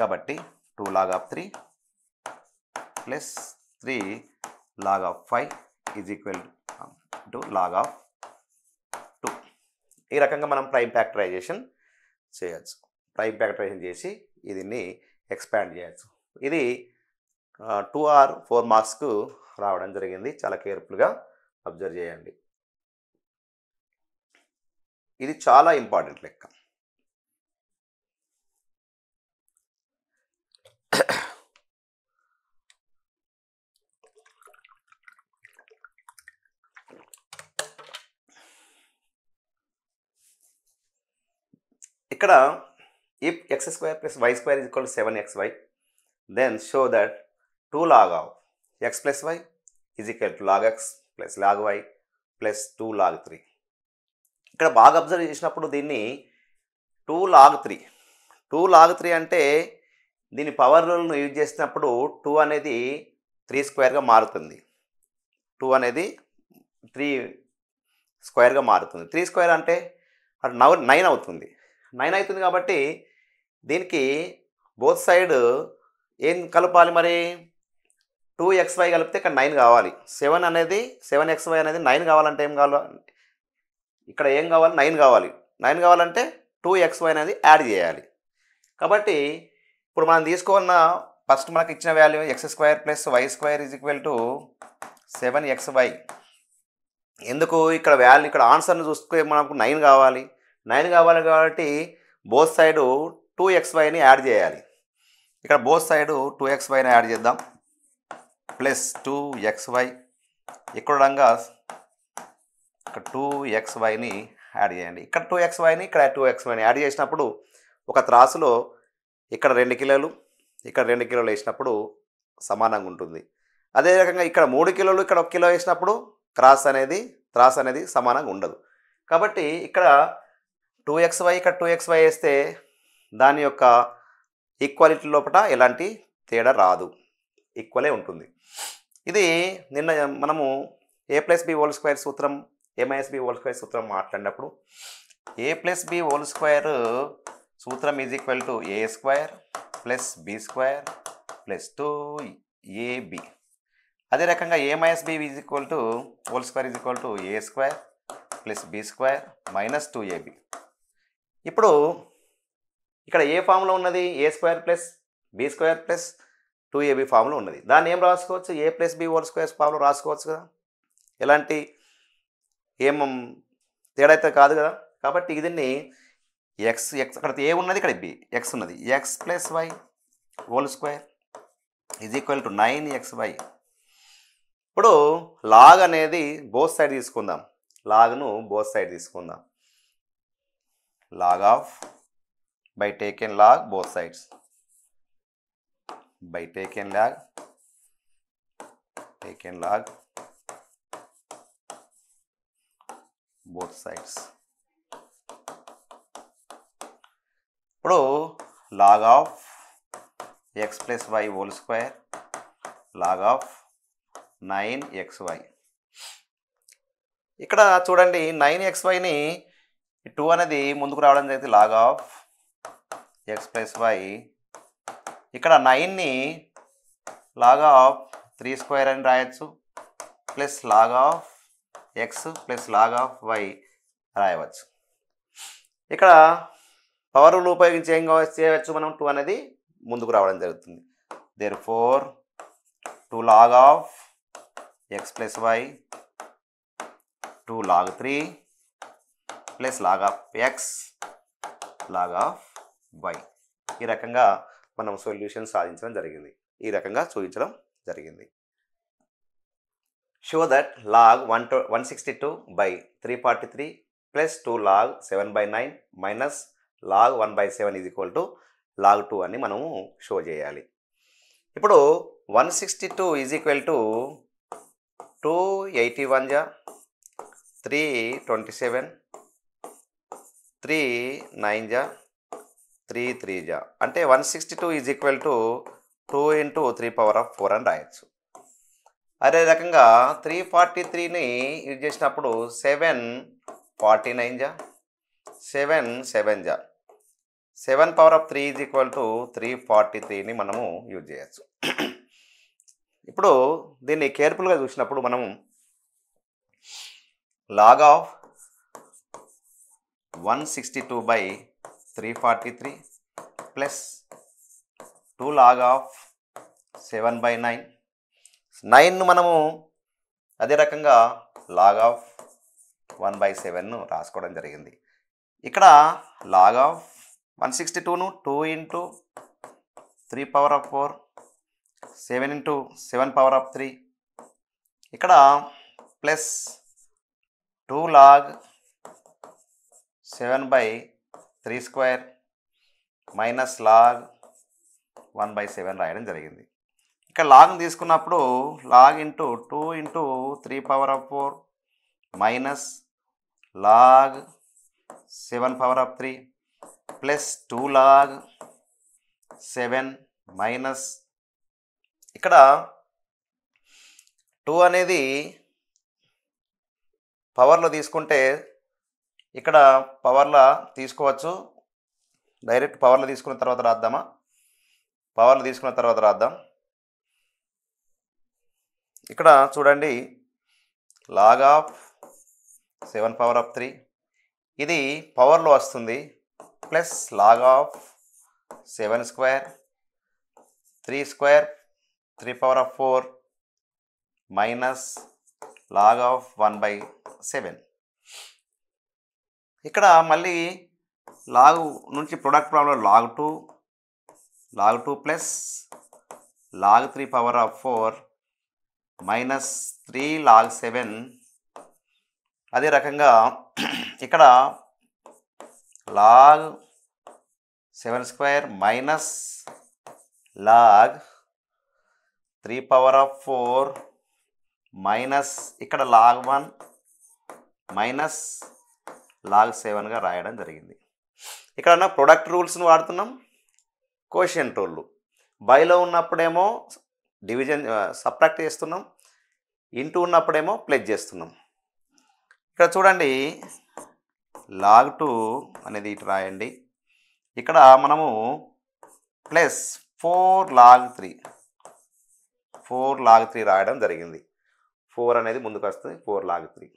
కాబట్టి 2 log of 3 plus 3 log of 5 = log of 2. ఈ రకంగా మనం ప్రైమ్ ఫ్యాక్టరైజేషన్ చేయొచ్చు. ప్రైమ్ ఫ్యాక్టరైజేషన్ చేసి దీన్ని ఎక్స్పాండ్ చేయొచ్చు. ఇది 2 or 4 మార్క్స్కు రావడం జరిగింది. చాలా కేర్ఫుల్గా అబ్జర్వ్ చేయండి. ఇది చాలా ఇంపార్టెంట్ లెక్క. ఇక్కడ if x² + y² = 7xy then show that 2 log of x plus y = log x plus log y plus 2 log 3. ఇక్కడ బాగా అబ్జర్వ్ చేసినప్పుడు దీన్ని 2 log 3 అంటే దీని పవర్ రూల్ను యూజ్ చేసినప్పుడు 2 అనేది 3 స్క్వేర్గా మారుతుంది. 2 అనేది 3 స్క్వేర్గా మారుతుంది. 3 స్క్వేర్ అంటే అది 9 అవుతుంది. 9 అవుతుంది కాబట్టి దీనికి బోత్ సైడ్ ఏం కలపాలి మరి 2xy కలిపితే ఇక్కడ 9 కావాలి. 7xy అనేది 9 కావాలంటే ఏం కావాలి, ఇక్కడ ఏం కావాలి 9 కావాలి. 9 కావాలంటే 2xy అనేది యాడ్ చేయాలి. కాబట్టి ఇప్పుడు మనం తీసుకున్న ఫస్ట్ మనకు ఇచ్చిన వాల్యూ x² + y² = 7xy. ఎందుకు ఇక్కడ వాల్యూ ఇక్కడ ఆన్సర్ని చూస్తే మనకు 9 కావాలి. 9 కావాలి కాబట్టి బోత్ సైడ్ 2xyని యాడ్ చేయాలి. ఇక్కడ బోత్ సైడ్ 2xyని యాడ్ చేద్దాం. ప్లస్ 2xy ఇక్కడ 2xyని యాడ్ చేయండి. ఇక్కడ 2xyని ఇక్కడ 2xyని యాడ్ చేసినప్పుడు ఒక త్రాసులో ఇక్కడ 2 కిలోలు ఇక్కడ 2 కిలోలు వేసినప్పుడు సమానంగా ఉంటుంది. అదే రకంగా ఇక్కడ 3 కిలోలు ఇక్కడ 1 కిలో వేసినప్పుడు త్రాస్ అనేది సమానంగా ఉండదు. కాబట్టి ఇక్కడ 2xy ఇక్కడ 2xy వేస్తే దాని యొక్క ఈక్వాలిటీ లోపల ఎలాంటి తేడా రాదు, ఈక్వలే ఉంటుంది. ఇది నిన్న మనము A plus B whole square సూత్రం A minus B whole square సూత్రం మాట్లాడినప్పుడు A plus B whole square సూత్రం is equal to A square plus B square plus 2ab. అదే రకంగా A minus B is equal to whole square is equal to A square plus B square minus 2ab. ఇప్పుడు ఇక్కడ ఏ ఫామ్లో ఉన్నది A square plus B square plus 2ab ఫామ్లో ఉన్నది. దాన్ని ఏం రాసుకోవచ్చు ఏ ప్లస్ బి హోల్ స్క్వేర్ ఫామ్లో రాసుకోవచ్చు కదా, ఎలాంటి ఏం తేడా అయితే కాదు కదా. కాబట్టి దీన్ని ఎక్స్ అక్కడ ఏ ఉన్నది ఇక్కడ బి ఎక్స్ ఉన్నది x plus y whole square is equal to 9xy. ఇప్పుడు లాగ్ అనేది బోత్ సైడ్ తీసుకుందాం, లాగ్ను బోత్ సైడ్ తీసుకుందాం. Log of by taken log both sides by taken log both sides. ఇప్పుడు log of x plus y whole square log of 9xy. ఇక్కడ చూడండి 9xyని 2 అనేది ముందుకు రావడం జరిగింది log of x plus y. ఇక్కడ 9ని log of 3 స్క్వేర్ అని రాయొచ్చు plus log of x plus log of y రాయవచ్చు. ఇక్కడ పవర్ రూల్ ఉపయోగించి ఏం చేయవచ్చు మనం 2 అనేది ముందుకు రావడం జరుగుతుంది. therefore 2 log of x plus y 2 log 3 plus log of x log of y. ఈ రకంగా మనం సొల్యూషన్ సాధించడం జరిగింది, ఈ రకంగా చూపించడం జరిగింది. Show that log 162/343 plus 2 log 7/9 minus log 1/7 is equal to log 2 అని మనము షో చేయాలి. ఇప్పుడు 162 ఈజ్ ఈక్వల్ టు 281 జా 327 3 9 జా 3 3 జా అంటే 162 ఈజ్ ఈక్వల్ టు 2 ఇంటూ 3^4 అని రాయొచ్చు. అదే రకంగా 343ని యూజ్ చేసినప్పుడు 749 జా 7 7 జా 7^3 ఈజ్ ఈక్వల్ టు 343ని మనము యూజ్ చేయొచ్చు. ఇప్పుడు దీన్ని కేర్ఫుల్గా చూసినప్పుడు మనము log of 162/343 plus 2 log of 7/9 9ను మనము అదే రకంగా log ఆఫ్ 1/7ను రాసుకోవడం జరిగింది. ఇక్కడ log ఆఫ్ 162ను 2 ఇంటూ 3^4 7 ఇంటూ 7^3 ఇక్కడ plus 2 log 7/3 square minus log 1/7 రాయడం జరిగింది. ఇక్కడ లాగ్ని తీసుకున్నప్పుడు log into 2 into 3^4 minus log 7^3 plus 2 log 7 minus ఇక్కడ 2 అనేది పవర్లో తీసుకుంటే ఇక్కడ పవర్లో తీసుకోవచ్చు, డైరెక్ట్ పవర్లో తీసుకున్న తర్వాత రాద్దామా, పవర్లో తీసుకున్న తర్వాత రాద్దాం. ఇక్కడ చూడండి log ఆఫ్ 7^3 ఇది పవర్లో వస్తుంది plus log of 7 square 3 square 3^4 minus log of 1/7. ఇక్కడ మళ్ళీ లాగ్ నుంచి product problem log 2 plus log 3^4 minus 3 log 7. అదే రకంగా ఇక్కడ log 7 square minus log 3^4 minus ఇక్కడ log 1 మైనస్ log 7గా రాయడం జరిగింది. ఇక్కడ ప్రొడక్ట్ రూల్స్ను వాడుతున్నాం, కోషియంట్ రూల్ బైలో ఉన్నప్పుడేమో డివిజన్ సబ్ట్రాక్ట్ చేస్తున్నాం, ఇంటూ ఉన్నప్పుడేమో ప్లస్ చేస్తున్నాం. ఇక్కడ చూడండి log 2 అనేది ఇటు రాయండి. ఇక్కడ మనము ప్లస్ 4 log 3 రాయడం జరిగింది. 4 అనేది ముందుకు వస్తుంది, 4 log 3.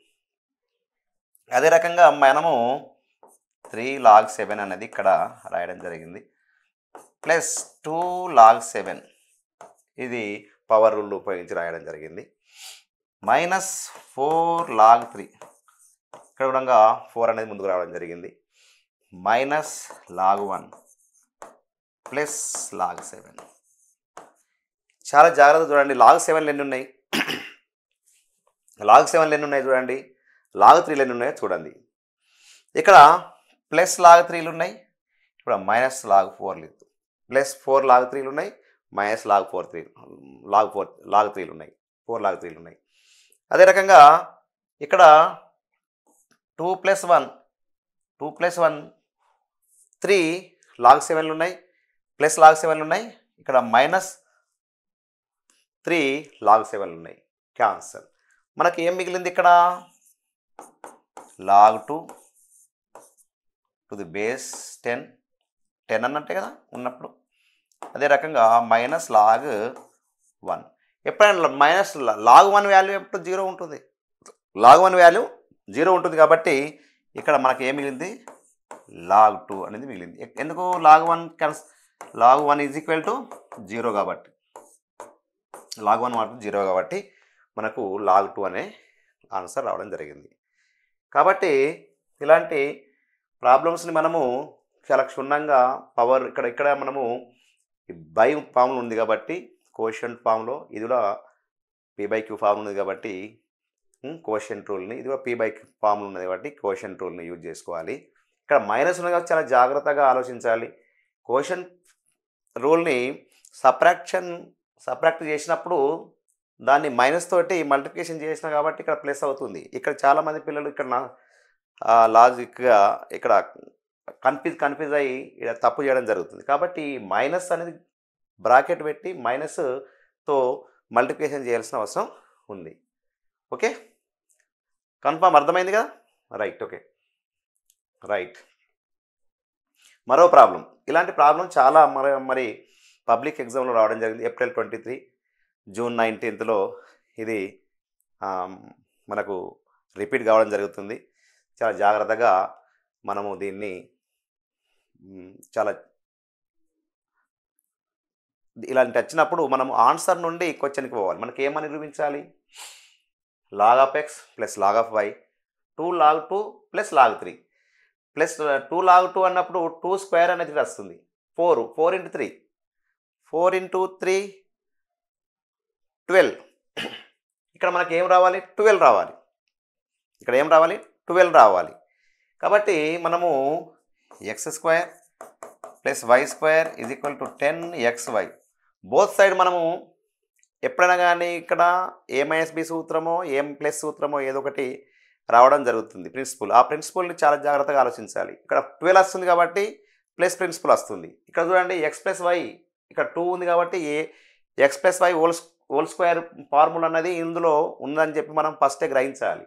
అదే రకంగా మనము 3 log 7 అనేది ఇక్కడ రాయడం జరిగింది. ప్లస్ 2 log 7 ఇది పవర్ రూల్ ఉపయోగించి రాయడం జరిగింది. మైనస్ 4 log 3 ఇక్కడ కూడా 4 అనేది ముందుకు రావడం జరిగింది. Minus log 1 plus log 7. చాలా జాగ్రత్త చూడండి. log 7 ఎన్ని ఉన్నాయి, log 7 ఎన్ని ఉన్నాయి చూడండి, log 3 ఎన్ని ఉన్నాయో చూడండి. ఇక్కడ ప్లస్ log 3 ఉన్నాయి, ఇక్కడ మైనస్ log 4 లేదు. ప్లస్ 4 log 3 ఉన్నాయి, మైనస్ log 3 ఉన్నాయి, 4 log 3 ఉన్నాయి. అదే రకంగా ఇక్కడ 2 + 1 3 log 7 ఉన్నాయి, ప్లస్ log 7 ఉన్నాయి, ఇక్కడ మైనస్ 3 log 7 ఉన్నాయి. క్యాన్సల్. మనకి ఏం మిగిలింది ఇక్కడ log 2 టు ది బేస్ 10 అన్నట్టే కదా ఉన్నప్పుడు. అదే రకంగా మైనస్ log 1. ఎప్పుడైనా మైనస్ log 1 వాల్యూ ఎప్పుడు 0 ఉంటుంది, log 1 వాల్యూ 0 ఉంటుంది. కాబట్టి ఇక్కడ మనకి ఏం మిగిలింది log 2 అనేది మిగిలింది. ఎందుకు log 1 ఈజ్ ఈక్వల్ టు 0 కాబట్టి, log 1 మాట 0 కాబట్టి మనకు log 2 అనే ఆన్సర్ రావడం జరిగింది. కాబట్టి ఇలాంటి ప్రాబ్లమ్స్ని మనము చాలా క్షుణ్ణంగా పవర్ ఇక్కడ మనము బై ఫామ్లో ఉంది కాబట్టి కోషెంట్ ఫామ్లో, ఇది కూడా p/q ఫామ్ ఉంది కాబట్టి కోషెంట్ రూల్ని, ఇది కూడా p/q ఫామ్లో ఉన్నది కాబట్టి కోషెంట్ రూల్ని యూజ్ చేసుకోవాలి. ఇక్కడ మైనస్ ఉన్నది కాబట్టి చాలా జాగ్రత్తగా ఆలోచించాలి. కోషెంట్ రూల్ని సబ్ట్రాక్ట్ చేసినప్పుడు దాన్ని మైనస్ తోటి మల్టిప్లికేషన్ చేసిన కాబట్టి ఇక్కడ ప్లస్ అవుతుంది. ఇక్కడ చాలామంది పిల్లలు ఇక్కడ లాజిక్గా ఇక్కడ కన్ఫ్యూజ్ అయ్యి ఇక్కడ తప్పు చేయడం జరుగుతుంది. కాబట్టి మైనస్ అనేది బ్రాకెట్ పెట్టి మైనస్తో మల్టిప్లికేషన్ చేయాల్సిన అవసరం ఉంది. ఓకే, కన్ఫర్మ్ అర్థమైంది కదా? రైట్. Okay, right. మరో ప్రాబ్లం, ఇలాంటి ప్రాబ్లం చాలా మరి పబ్లిక్ ఎగ్జామ్లో రావడం జరిగింది. ఏప్రిల్ 23, జూన్ 19th ఇది మనకు రిపీట్ కావడం జరుగుతుంది. చాలా జాగ్రత్తగా మనము దీన్ని చాలా ఇలాంటి వచ్చినప్పుడు మనము ఆన్సర్ నుండి క్వశ్చన్కి పోవాలి. మనకి ఏమని నిరూపించాలి? log of x plus log of y, 2 log 2 plus log 3 plus 2 log 2 అన్నప్పుడు 2 స్క్వేర్ అనేది వస్తుంది. 4 into 3 12. ఇక్కడ మనకి ఏం రావాలి? 12 రావాలి. ఇక్కడ ఏం రావాలి? 12 రావాలి. కాబట్టి మనము x² plus y² is equal to 10xy. Both side మనము ఎప్పుడైనా కానీ ఇక్కడ a-b సూత్రమో m+ సూత్రమో ఏదో ఒకటి రావడం జరుగుతుంది ప్రిన్సిపల్. ఆ ప్రిన్సిపల్ని చాలా జాగ్రత్తగా ఆలోచించాలి. ఇక్కడ 12 వస్తుంది కాబట్టి ప్లస్ ప్రిన్సిపల్ వస్తుంది. ఇక్కడ చూడండి x + y, ఇక్కడ 2 ఉంది కాబట్టి x + y whole square formula అన్నది ఇందులో ఉందని చెప్పి మనం ఫస్టే గ్రహించాలి.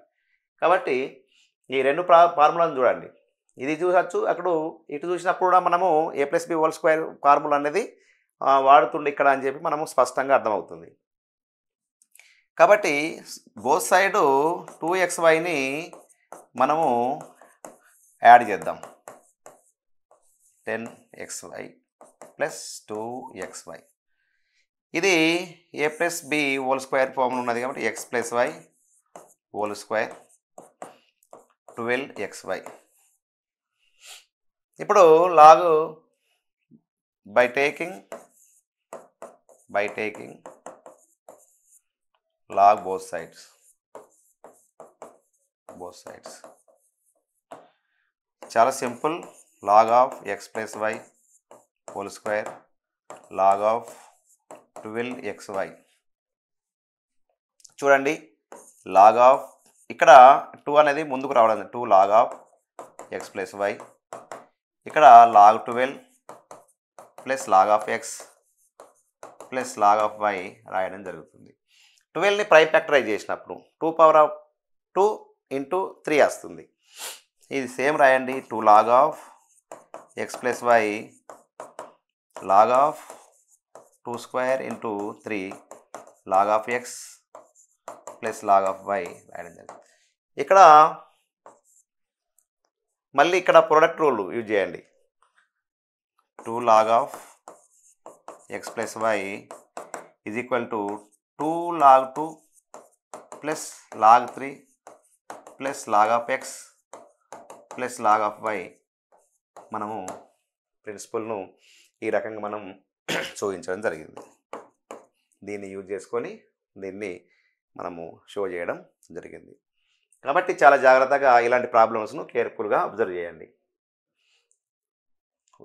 కాబట్టి ఈ రెండు ఫార్ములాను చూడండి, ఇది చూసచ్చు, అక్కడ ఇటు చూసినప్పుడు కూడా మనము a + b whole square formula అనేది వాడుతుండే ఇక్కడ అని చెప్పి మనము స్పష్టంగా అర్థమవుతుంది. కాబట్టి బోత్ సైడ్ 2xyని మనము యాడ్ చేద్దాం. 10xy plus 2xy. ఇది a + b whole square formula ఉన్నది కాబట్టి x + y whole square 12xy. ఇప్పుడు log by taking log both sides చాలా simple. log of x + y whole square log of 12xy. చూడండి log of ఇక్కడ 2 అనేది ముందుకు రావడం, 2 log of x + y, ఇక్కడ log 12 plus log of x plus log of y రాయడం జరుగుతుంది. 12ని ప్రైమ్ ఫ్యాక్టరైజ్ చేసినప్పుడు 2 ఇంటూ 3 వస్తుంది. ఇది సేమ్ రాయండి. 2 log of X plus y log of 2 square into 3 log of X plus log of y రాయడం జరిగింది. ఇక్కడ మళ్ళీ ఇక్కడ ప్రొడక్ట్ రూల్ యూజ్ చేయండి. 2 log of X plus y is equal to 2 log 2 plus log 3 plus log of X plus log of y. మనము ప్రిన్సిపల్ను ఈ రకంగా మనం చూపించడం జరిగింది. దీన్ని యూజ్ చేసుకొని దీన్ని మనము షో చేయడం జరిగింది. కాబట్టి చాలా జాగ్రత్తగా ఇలాంటి ప్రాబ్లమ్స్ను కేర్ఫుల్గా అబ్జర్వ్ చేయండి.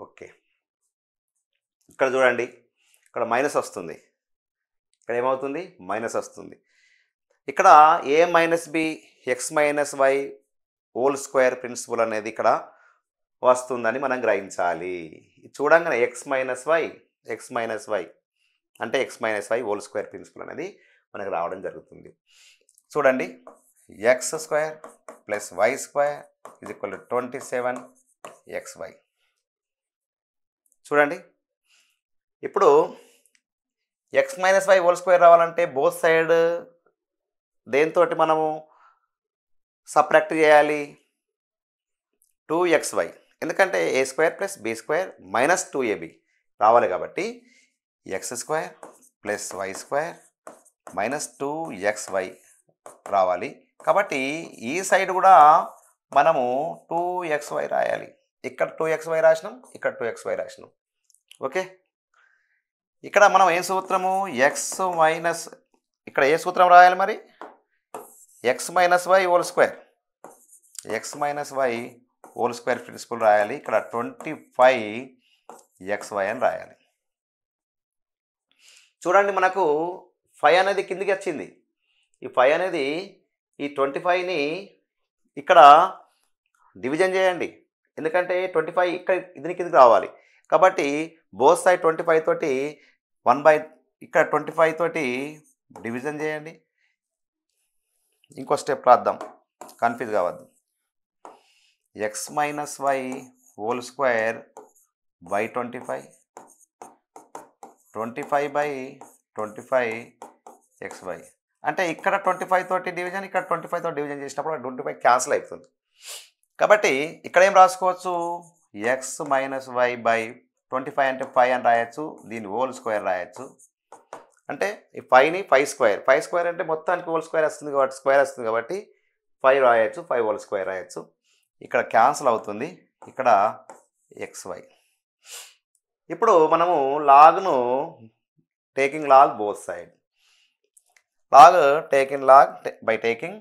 ఓకే, ఇక్కడ చూడండి, ఇక్కడ మైనస్ వస్తుంది, ఇక్కడ ఏమవుతుంది మైనస్ వస్తుంది. ఇక్కడ A minus B X minus why whole square principle అనేది ఇక్కడ వస్తుందని మనం గ్రహించాలి. చూడంగానే ఎక్స్ మైనస్ వై అంటే X minus why whole square principle అనేది మనకు రావడం జరుగుతుంది. చూడండి, X square plus why square is equal to 27 XY. చూడండి, ఇప్పుడు X minus why whole square రావాలంటే బోత్ సైడ్ దేంతో మనము సబ్ట్రాక్ట్ చేయాలి, 2XY. ఎందుకంటే A square plus B square minus 2AB రావాలి. కాబట్టి X square plus why square minus 2XY రావాలి. కాబట్టి ఈ సైడ్ కూడా మనము 2XY రాయాలి. ఇక్కడ 2XY రాసినాం, ఇక్కడ 2XY రాసినాం. ఓకే, ఇక్కడ మనం ఏ సూత్రము ఎక్స్ మైనస్, ఇక్కడ ఏ సూత్రం రాయాలి మరి, x minus why whole square, x minus why whole square principle రాయాలి. ఇక్కడ 25XY అని రాయాలి. చూడండి, మనకు 5 అనేది కిందికి వచ్చింది. ఈ 5 అనేది ఈ 25ని ఇక్కడ డివిజన్ చేయండి. ఎందుకంటే 25 ఇక్కడ ఇది కిందికి రావాలి. కాబట్టి బోత్ సైడ్ 25 తోటి 1/, ఇక్కడ 25 తోటి డివిజన్ చేయండి. ఇంకో స్టెప్ రాద్దాం, కన్ఫ్యూజ్ కావద్దు. X minus why whole square by 25, 25/25XY. అంటే ఇక్కడ 25 తోటి డివిజన్, ఇక్కడ 25 తోటి డివిజన్ చేసినప్పుడు 25 క్యాన్సిల్ అవుతుంది. కాబట్టి ఇక్కడ ఏం రాసుకోవచ్చు, ఎక్స్ మైనస్ వై బై 25 అంటే 5 అని రాయొచ్చు. దీన్ని హోల్ స్క్వేర్ రాయొచ్చు. అంటే ఈ 5ని 5 స్క్వేర్ అంటే మొత్తానికి హోల్ స్క్వేర్ వస్తుంది కాబట్టి స్క్వేర్ వస్తుంది కాబట్టి 5 రాయొచ్చు, 5 హోల్ స్క్వేర్ రాయొచ్చు. ఇక్కడ క్యాన్సిల్ అవుతుంది, ఇక్కడ XY. ఇప్పుడు మనము లాగ్ను taking log both side, log taking log by taking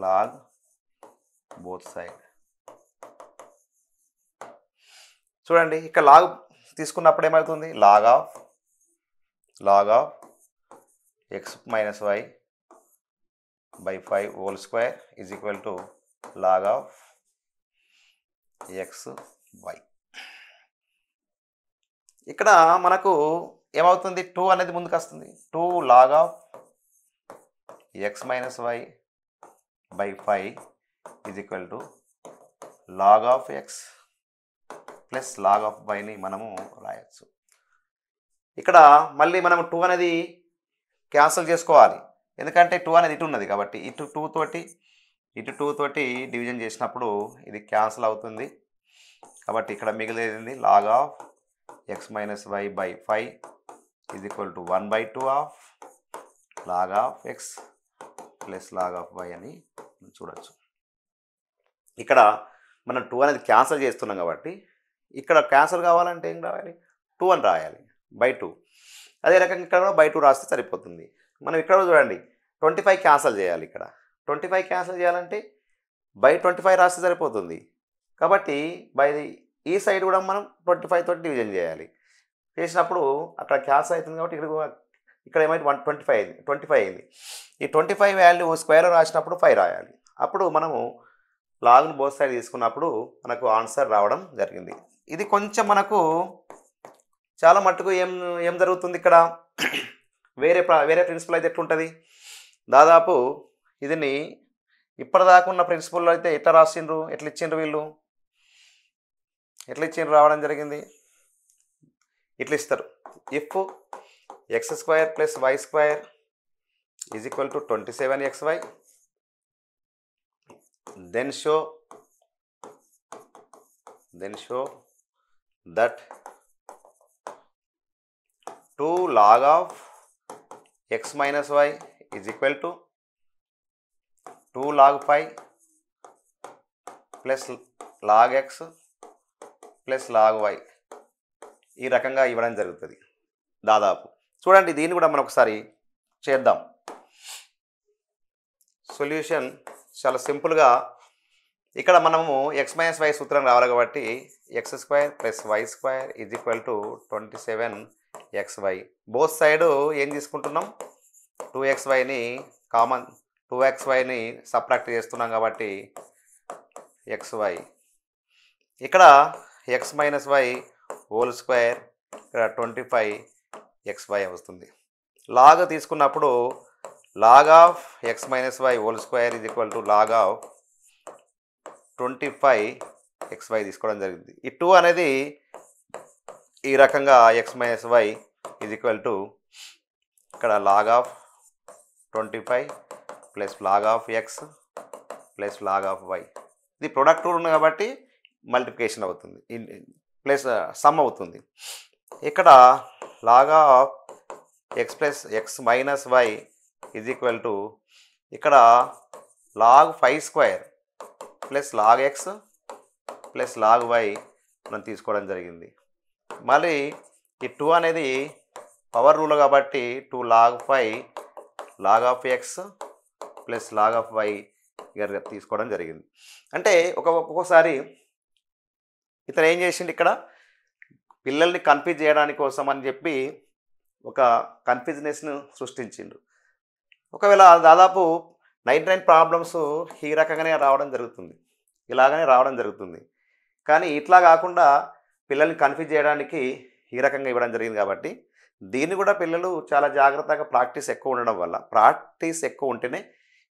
log both side. చూడండి, ఇక్కడ లాగ్ తీసుకున్నప్పుడు ఏమవుతుంది, log of X minus why by 5 whole square is equal to log of XY. ఇక్కడ మనకు ఏమవుతుంది, 2 అనేది ముందుకు వస్తుంది. 2 log of X minus why by 5 is equal to log of X plus log of వైని మనము రాయొచ్చు. ఇక్కడ మళ్ళీ మనం 2 అనేది క్యాన్సిల్ చేసుకోవాలి. ఎందుకంటే 2 అనేది ఇటు ఉన్నది కాబట్టి ఇటు 2 తోటి డివిజన్ చేసినప్పుడు ఇది క్యాన్సిల్ అవుతుంది. కాబట్టి ఇక్కడ మిగిలేది log of X minus why by 5 is equal to 1/2 of log of X plus log of y అని చూడొచ్చు. ఇక్కడ మనం 2 అనేది క్యాన్సిల్ చేస్తున్నాం కాబట్టి ఇక్కడ క్యాన్సిల్ కావాలంటే ఏం రాయాలి, 2 అని రాయాలి బై 2. అదే రకంగా ఇక్కడ కూడా బై 2 రాస్తే సరిపోతుంది. మనం ఇక్కడ చూడండి 25 క్యాన్సిల్ చేయాలి. ఇక్కడ 25 క్యాన్సిల్ చేయాలంటే బై 25 రాస్తే సరిపోతుంది. కాబట్టి బై ఈ సైడ్ కూడా మనం 25 తోటి డివిజన్ చేయాలి. చేసినప్పుడు అక్కడ క్యాన్సిల్ అవుతుంది కాబట్టి ఇక్కడ ఏమైతే 25 అయింది. ఈ 25 వాల్యూ స్క్వేర్ రాసినప్పుడు 5 రాయాలి. అప్పుడు మనము లాగ్ను బోత్ సైడ్ తీసుకున్నప్పుడు మనకు ఆన్సర్ రావడం జరిగింది. ఇది కొంచెం మనకు చాలా మట్టుకు ఏం జరుగుతుంది ఇక్కడ వేరే ప్రిన్సిపల్ అయితే ఎట్లుంటుంది, దాదాపు ఇదిని ఇప్పటిదాకా ఉన్న ప్రిన్సిపల్లో అయితే ఎట్లా రాసిండ్రు, ఎట్లా ఇచ్చిండ్రు వీళ్ళు, ఎట్లా ఇచ్చిండ్రు రావడం జరిగింది, ఇట్లా ఇస్తారు. If x² + y² = 27xy, then show that 2 log of x minus y is equal to 2 log phi plus log x plus log y ఈ రకంగా ఇవ్వడం జరుగుతుంది దాదాపు. చూడండి, దీన్ని కూడా మనం ఒకసారి చేద్దాం. సొల్యూషన్ చాలా సింపుల్గా ఇక్కడ మనము x మైనస్ y సూత్రం రావాలి కాబట్టి x² + y² = 27xy. Both side ఏం తీసుకుంటున్నాం, 2xyని కామన్, 2xyని సబ్ట్రాక్ట్ చేస్తున్నాం కాబట్టి xy. ఇక్కడ x minus y whole square, ఇక్కడ 25xy వస్తుంది. లాగ్ తీసుకున్నప్పుడు log of x minus y whole square is equal to log of 25xy తీసుకోవడం జరిగింది. ఈ 2 అనేది ఈ రకంగా x minus y is equal to ఇక్కడ log of 25 plus log of x plus log of y. ఇది ప్రొడక్ట్ రూల్ ఉంది కాబట్టి మల్టిప్లికేషన్ అవుతుంది, ప్లస్ సమ్ అవుతుంది. ఇక్కడ log of x plus x minus y is equal to ఇక్కడ log 5² plus log x plus log y మనం తీసుకోవడం జరిగింది. మళ్ళీ ఈ 2 అనేది పవర్ రూల్ కాబట్టి 2 log 5 log of x plus log of y తీసుకోవడం జరిగింది. అంటే ఒక్కొక్కసారి ఇతను ఏం చేసిండు, ఇక్కడ పిల్లల్ని కన్ఫ్యూజ్ చేయడానికి కోసం అని చెప్పి ఒక కన్ఫ్యూజ్నెస్ను సృష్టించిండు. ఒకవేళ దాదాపు 99 ప్రాబ్లమ్స్ ఈ రకంగానే రావడం జరుగుతుంది, ఇలాగనే రావడం జరుగుతుంది. కానీ ఇట్లా కాకుండా పిల్లల్ని కన్ఫ్యూజ్ చేయడానికి ఈ రకంగా ఇవ్వడం జరిగింది కాబట్టి దీన్ని కూడా పిల్లలు చాలా జాగ్రత్తగా ప్రాక్టీస్ ఎక్కువ ఉండడం వల్ల, ప్రాక్టీస్ ఎక్కువ ఉంటేనే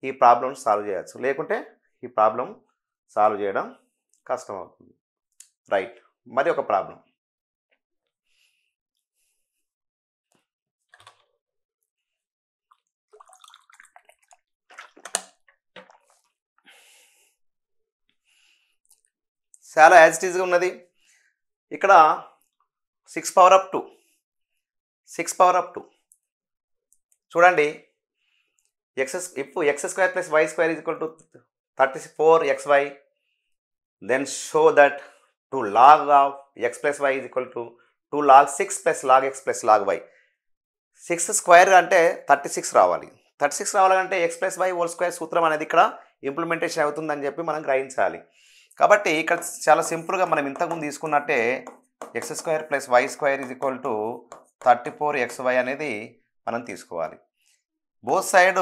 ఈ ప్రాబ్లమ్ సాల్వ్ చేయవచ్చు, లేకుంటే ఈ ప్రాబ్లం సాల్వ్ చేయడం కష్టం అవుతుంది. రైట్, మరి ఒక ప్రాబ్లం. చాలా యాజ్ ఇట్ ఈజ్గా ఉన్నది. ఇక్కడ 6 power up 2 చూడండి. if x² + y² = 34xy, then show that 2 log of x plus y is equal to 2 log 6 plus log x plus log y. 6² అంటే 36 రావాలి. 36 రావాలంటే x plus y whole square సూత్రం అనేది ఇక్కడ ఇంప్లిమెంటేషన్ అవుతుందని చెప్పి మనం గ్రహించాలి. కాబట్టి ఇక్కడ చాలా సింపుల్గా మనం ఇంతకుముందు తీసుకున్నట్టే x² + y² is equal to 34xy అనేది మనం తీసుకోవాలి. బోత్ సైడ్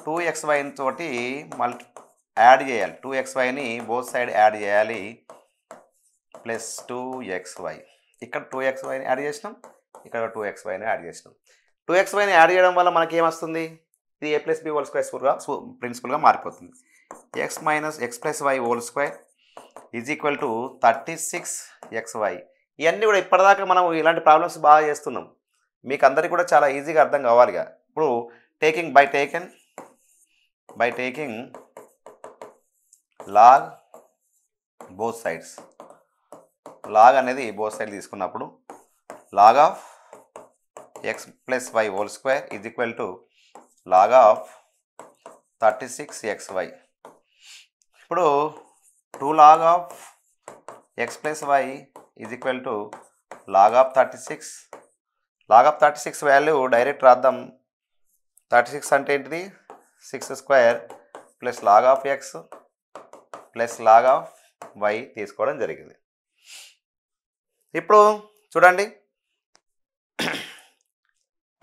2xy తోటి యాడ్ చేయాలి, 2xyని బోత్ సైడ్ యాడ్ చేయాలి ప్లస్ 2xy. ఇక్కడ 2xyని యాడ్ చేసినాం, ఇక్కడ 2xyని యాడ్ చేసినాం. 2xyని యాడ్ చేయడం వల్ల మనకి ఏమొస్తుంది, ఇది a + b హోల్ స్క్వేర్ ప్రిన్సిపల్గా మారిపోతుంది. x plus y whole square is equal to 36xy. ఇవన్నీ కూడా ఇప్పటిదాకా మనం ఇలాంటి ప్రాబ్లమ్స్ బాగా చేస్తున్నాం, మీకు అందరికీ కూడా చాలా ఈజీగా అర్థం కావాలిగా. ఇప్పుడు by taking log both sides, log అనేది బోత్ సైడ్ తీసుకున్నప్పుడు log of x plus y whole square is equal to log of 36xy. ఇప్పుడు 2 log of x plus y is equal to log of 36. Log of 36 value direct రాద్దాం. 36 అంటే ఏంటిది, 6² plus log of X plus log of y తీసుకోవడం జరిగింది. ఇప్పుడు చూడండి,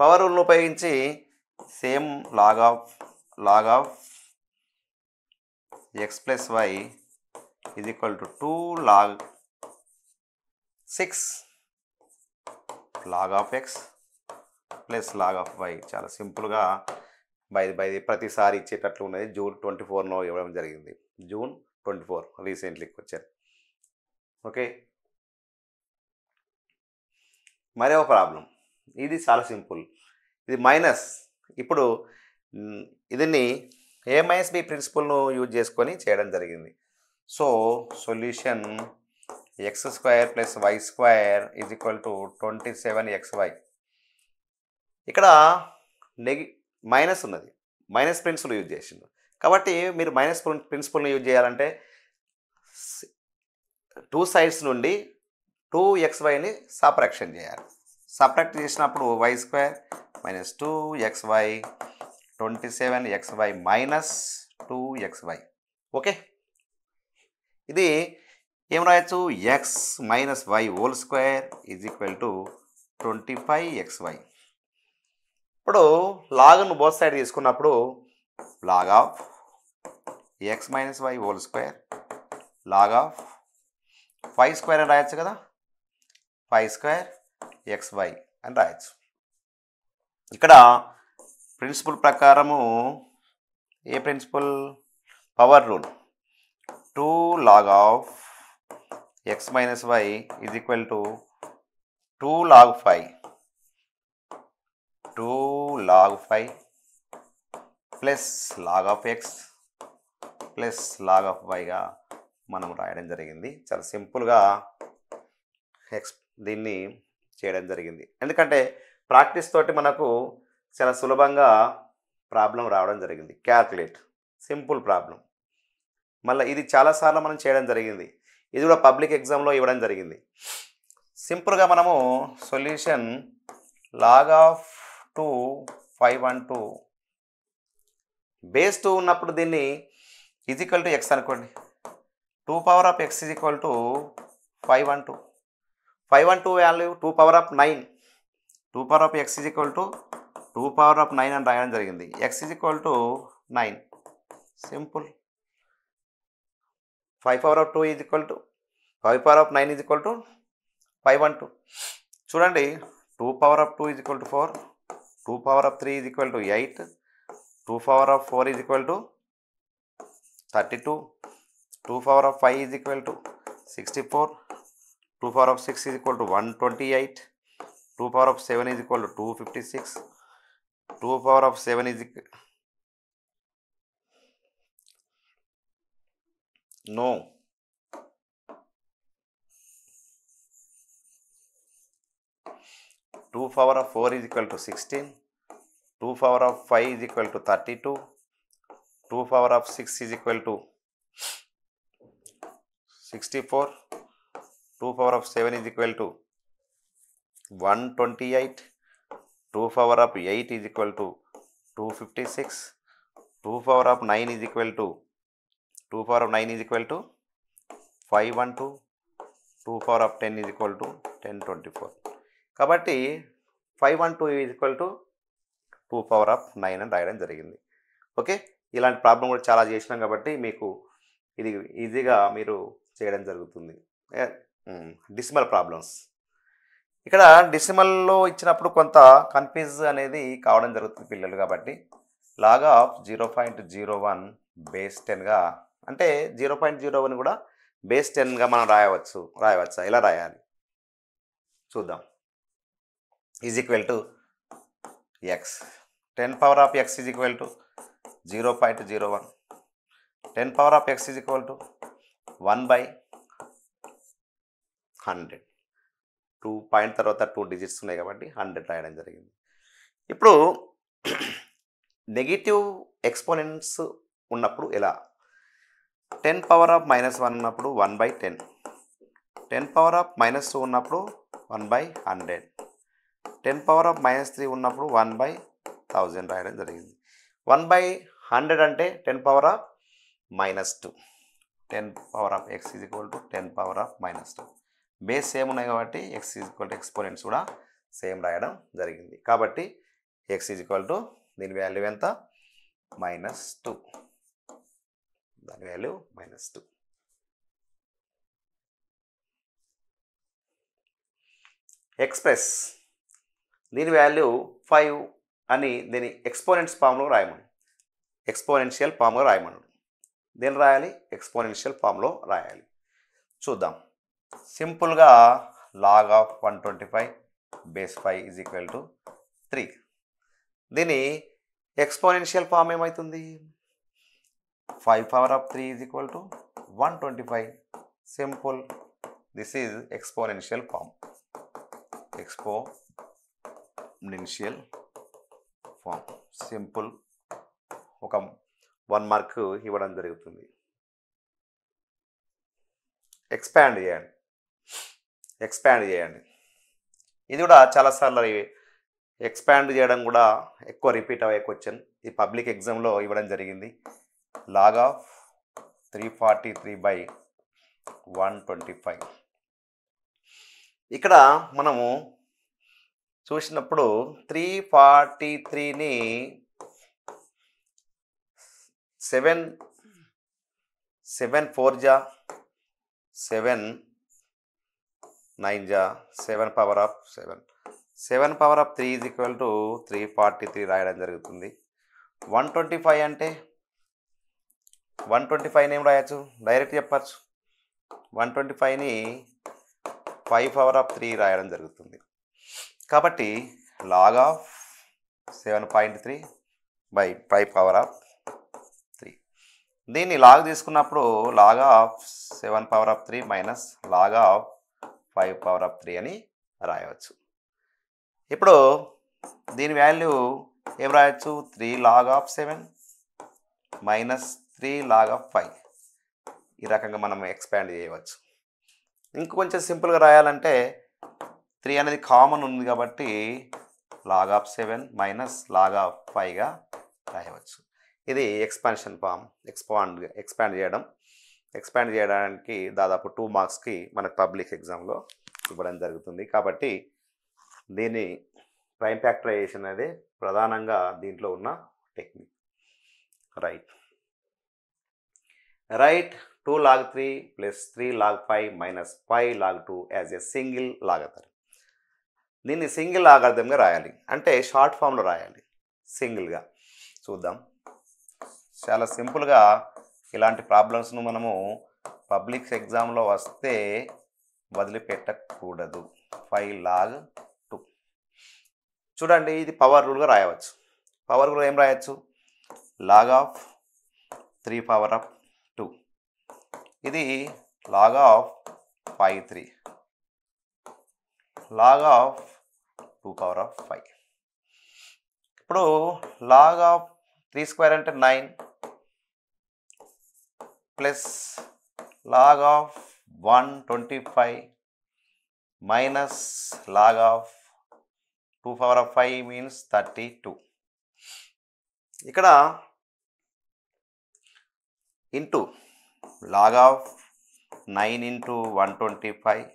పవర్ రూల్ను ఉపయోగించి same log of X plus y is equal to 2 log 6 log of X plus log of y. చాలా సింపుల్గా బై ప్రతిసారి ఇచ్చేటట్లు ఉన్నది. జూన్ 24 ఇవ్వడం జరిగింది. జూన్ 24 రీసెంట్లీ వచ్చారు. ఓకే, మరో ప్రాబ్లం. ఇది చాలా సింపుల్. ఇది మైనస్. ఇప్పుడు దీన్ని ఏ మైనస్ బి ప్రిన్సిపల్ను యూజ్ చేసుకొని చేయడం జరిగింది. So solution x square plus why square is equal to 27xy. ఇక్కడ మైనస్ ఉన్నది, మైనస్ ప్రిన్సిపల్ యూజ్ చేసిండు. కాబట్టి మీరు మైనస్ ప్రిన్సిపల్ని యూజ్ చేయాలంటే టూ సైడ్స్ నుండి 2xyని సబ్ట్రాక్షన్ చేయాలి. సబ్ట్రాక్ట్ చేసినప్పుడు y square minus 2xy 27xy minus 2xy. Okay, ఇది ఏం రాయొచ్చు? X minus why whole square is equal to 25xy. ఇప్పుడు లాగ్ను బోత్ సైడ్ తీసుకున్నప్పుడు log of X minus why whole square log of 5 square అని రాయొచ్చు కదా, 5 స్క్వేర్ xy అని రాయొచ్చు. ఇక్కడ ప్రిన్సిపల్ ప్రకారము ఏ principle? Power rule. 2 log of X minus Y is equal to 2 log 5 2 log 5 plus log of X plus log of వైగా మనం రాయడం జరిగింది. చాలా సింపుల్గా దీన్ని చేయడం జరిగింది. ఎందుకంటే ప్రాక్టీస్ తోటి మనకు చాలా సులభంగా ప్రాబ్లం రావడం జరిగింది. Calculate simple problem. మళ్ళీ ఇది చాలాసార్లు మనం చేయడం జరిగింది. ఇది కూడా పబ్లిక్ ఎగ్జామ్లో ఇవ్వడం జరిగింది. సింపుల్గా మనము సొల్యూషన్ లాగ్ ఆఫ్ 2 512 బేస్ 2 ఉన్నప్పుడు దీన్ని ఈజ్ ఈక్వల్ టు ఎక్స్ అనుకోండి. 2 power of X is equal to 512 value 2 power of 9. 2 power of X is equal to 2 power of 9 అని రాయడం జరిగింది. X is equal to 9. Simple. 5 power of 2 is equal to 5 power of 9 is equal to 512. చూడండి, 2 power of 2 is equal to 4, 2 power of 3 is equal to 8, 2 power of 4 is equal to 32, 2 power of 5 is equal to 64, 2 power of 6 is equal to 128, 2 power of 7 is equal to 256, 2 power of 7 is no 2 power of 4 is equal to 16, 2 power of 5 is equal to 32, 2 power of 6 is equal to 64, 2 power of 7 is equal to 128, 2 power of 8 is equal to 256, 2 power of 9 is equal to 512, 2 power of 10 is equal to 1024. కాబట్టి 512 is equal to 2 power of 9 అని రాయడం జరిగింది. ఓకే, ఇలాంటి ప్రాబ్లం కూడా చాలా చేసినాం కాబట్టి మీకు ఇది ఈజీగా మీరు చేయడం జరుగుతుంది. Decimal problems. ఇక్కడ డెసిమల్లో ఇచ్చినప్పుడు కొంత కన్ఫ్యూజ్ అనేది కావడం జరుగుతుంది పిల్లలు. కాబట్టి లాగ్ ఆఫ్ 0.01 బేస్ 10గా, అంటే 0.01 కూడా బేస్ 10గా మనం రాయవచ్చా? ఎలా రాయాలి చూద్దాం. Is equal to X, 10 power of X is equal to 0.01, 10 power of X is equal to 1/100. 2 point తర్వాత 2 డిజిట్స్ ఉన్నాయి కాబట్టి 100 రాయడం జరిగింది. ఇప్పుడు నెగిటివ్ ఎక్స్పోనెంట్స్ ఉన్నప్పుడు ఎలా? 10 పవర్ ఆఫ్ -1 ఉన్నప్పుడు 1/10, 10 పవర్ ఆఫ్ -2 ఉన్నప్పుడు 1/100, 10 పవర్ ఆఫ్ -3 ఉన్నప్పుడు 1/1000 రాయడం జరిగింది. 1/100 అంటే 10 power of -2, 10 power of X is equal to 10 power of -2. Base same ఉన్నాయి కాబట్టి X is equal to exponents కూడా సేమ్ రాయడం జరిగింది. కాబట్టి ఎక్స్ ఈజ్ ఈక్వల్ టు దీని వాల్యూ ఎంత? -2. దాని వాల్యూ -2. ఎక్స్ప్రెస్ దీని వాల్యూ 5 అని దీని ఎక్స్పోనెంట్స్ ఫామ్లో రాయమను. ఎక్స్పోనెన్షియల్ ఫామ్లో రాయమను. దేని రాయాలి? ఎక్స్పోనెన్షియల్ ఫామ్లో రాయాలి. చూద్దాం. సింపుల్గా log of 125 base 5 is equal to 3. దీని ఎక్స్పోనెన్షియల్ ఫామ్ ఏమవుతుంది? 5 power of 3 is equal to 125. Simple. This is exponential form. Exponential form. Simple. ఒక 1 మార్క్ ఇవ్వడం జరుగుతుంది. ఎక్స్పాండ్ చేయండి. ఇది కూడా చాలాసార్లు ఎక్స్పాండ్ చేయడం కూడా ఎక్కువ రిపీట్ అయ్యే క్వశ్చన్. ఈ పబ్లిక్ ఎగ్జామ్లో ఇవ్వడం జరిగింది. log of 343/125. ఇక్కడ మనము చూసినప్పుడు 343ని 7 4 జా 7 9 జా 7 power of 7 power of 3 is equal to 343 రాయడం జరుగుతుంది. 125 అంటే 125ని ఏం రాయచ్చు? డైరెక్ట్ చెప్పచ్చు. 125ని 5 పవర్ ఆఫ్ 3 రాయడం జరుగుతుంది. కాబట్టి log of 7.3/5 పవర్ ఆఫ్ 3. దీన్ని లాగ్ తీసుకున్నప్పుడు log of 7 power of 3 minus log of 5 power of 3 అని రాయవచ్చు. ఇప్పుడు దీని వాల్యూ ఏం రాయొచ్చు? 3 log of 7 minus 3 log of 5. ఈ రకంగా మనం ఎక్స్పాండ్ చేయవచ్చు. ఇంకొంచెం సింపుల్గా రాయాలంటే 3 అనేది కామన్ ఉంది కాబట్టి log of 7 minus log of 5గా రాయవచ్చు. ఇది ఎక్స్పాన్షన్ ఫామ్. ఎక్స్పాండ్ చేయడానికి దాదాపు 2 మార్క్స్కి మనకు పబ్లిక్ ఎగ్జామ్లో ఇవ్వడం జరుగుతుంది. కాబట్టి దీని ప్రైమ్ ఫ్యాక్టరైజేషన్ అనేది ప్రధానంగా దీంట్లో ఉన్న technique. Right 2 log 3 plus 3 log 5 minus 5 log 2 as a single logarithm. దీన్ని సింగిల్ లాగర్థంగా రాయాలి అంటే షార్ట్ ఫామ్లో రాయాలి సింగిల్గా. చూద్దాం. చాలా సింపుల్గా ఇలాంటి ప్రాబ్లమ్స్ను మనము పబ్లిక్ ఎగ్జామ్లో వస్తే వదిలిపెట్టకూడదు. 5 log 2. చూడండి, ఇది పవర్ రూల్గా రాయవచ్చు. పవర్ రూల్ ఏం రాయవచ్చు? log of 3 power of 2. ఇది log of 5 3. log of 2 power of 5. ఇప్పుడు log of 3 స్క్వేర్ అంటే 9 plus log of 125 minus log of 2 power of 5 means 32. ఇక్కడ into log of 9 into 125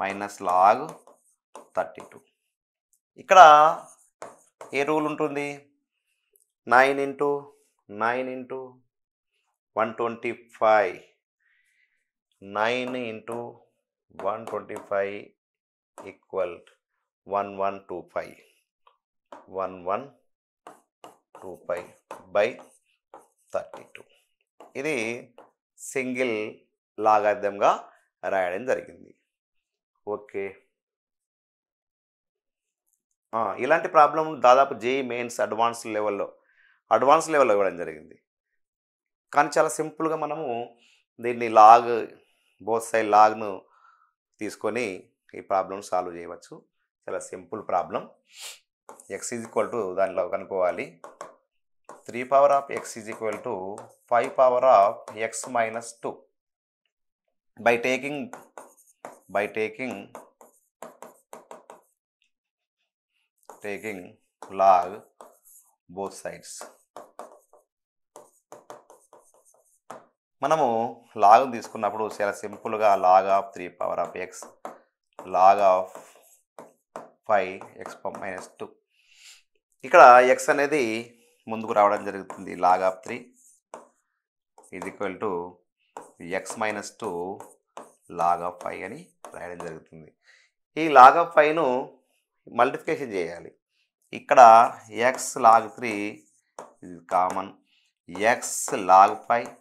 minus log 32. ఇక్కడ ఏ రూల్ ఉంటుంది? 9 into 125 9 into 125 ఈక్వల్ 1125/32. ఇది సింగిల్ లాగర్థంగా రాయడం జరిగింది. ఓకే. ఇలాంటి ప్రాబ్లం దాదాపు జేఈ మెయిన్స్ అడ్వాన్స్ లెవెల్లో ఇవ్వడం జరిగింది. కానీ చాలా సింపుల్గా మనము దీన్ని బోత్ సైడ్ లాగ్ను తీసుకొని ఈ ప్రాబ్లం సాల్వ్ చేయవచ్చు. చాలా simple problem. X is equal to దానిలో కనుక్కోవాలి. 3 power of X is equal to 5 power of X minus 2 by taking log both sides. మనము log తీసుకున్నప్పుడు చాలా సింపుల్గా log of 3 power of X log of 5 X minus 2. ఇక్కడ ఎక్స్ అనేది ముందుకు రావడం జరుగుతుంది. log of 3 is equal to X minus 2 log of 5 అని రాయడం జరుగుతుంది. ఈ log of 5ను మల్టిప్లికేషన్ చేయాలి. ఇక్కడ ఎక్స్ లాగ్ 3 ఇది common, x log 5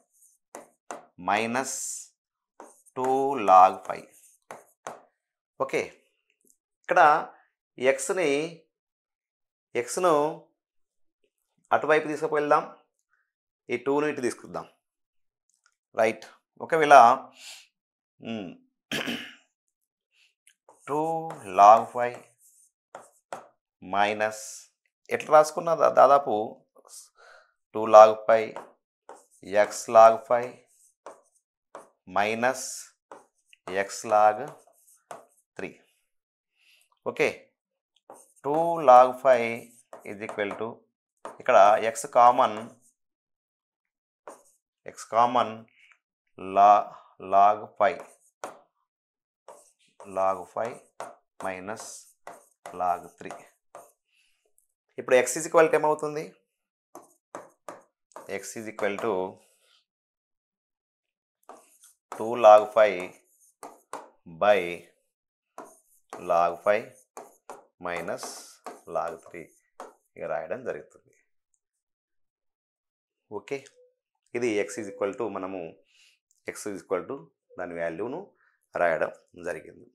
minus 2 log 5. Okay, ఇక్కడ ఎక్స్ను అటువైపు తీసుకువెళ్దాం, ఈ 2ను ఇటు తీసుకుందాం. రైట్, ఒకవేళ 2 లాగ్ 5 మైనస్ ఎట్లా రాసుకున్నా దాదాపు 2 log 5 X log 5 minus X log 3. Okay, 2 log 5 is equal to ఇక్కడ X common log 5 minus log 3. ఇప్పుడు ఎక్స్ ఈజ్ ఈక్వల్ టు ఏమవుతుంది? X is equal to 2 log 5 by log 5 minus log 3 ఇక రాయడం జరుగుతుంది. ఓకే, ఇది ఎక్స్ ఈజ్ ఈక్వల్ టు మనము ఎక్స్ ఈజ్ ఈక్వల్ టు దాని వాల్యూను రాయడం జరిగింది.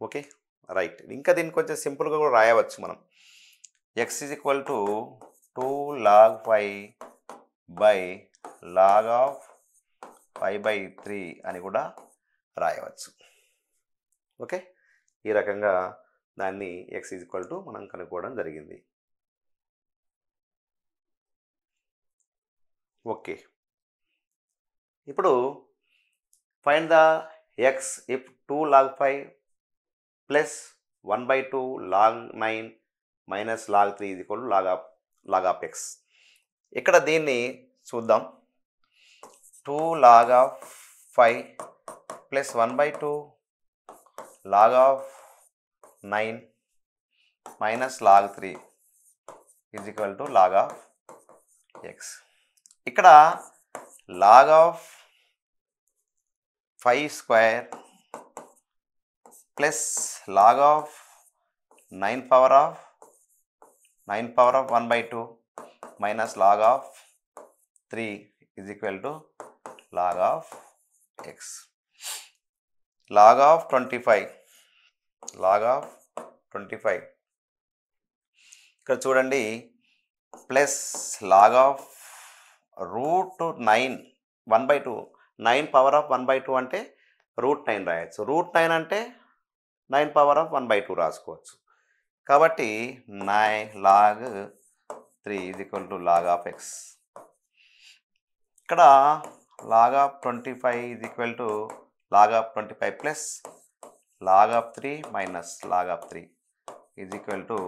Okay, right. ఇంకా దీన్ని కొంచెం సింపుల్గా కూడా రాయవచ్చు మనం. X is equal to 2 log 5 by log of 5/3 అని కూడా రాయవచ్చు. ఓకే, ఈ రకంగా దాన్ని ఎక్స్ ఈజ్ ఈక్వల్ టు మనం కనుక్కోవడం జరిగింది. ఓకే, ఇప్పుడు find the X if 2 log 5 plus 1/2 log 9 minus log 3 is equal to log of X. ఇక్కడ దీన్ని చూద్దాం. 2 log of 5 plus 1/2 log of 9 minus log 3 is equal to log of X. ఇక్కడ log of 5 square plus log of 9 power of 1/2 minus log of 3 is equal to log of X. Log of 25 ఇక్కడ చూడండి, plus log of root 9 1/2 9 power of 1/2 అంటే రూట్ 9 రాయొచ్చు. రూట్ 9 అంటే 9 పవర్ ఆఫ్ 1/2 రాసుకోవచ్చు. కాబట్టి 9 log 3 is equal to log of X. ఇక్కడ log of 25 is equal to log of 25 plus log of 3 minus log of 3 is equal to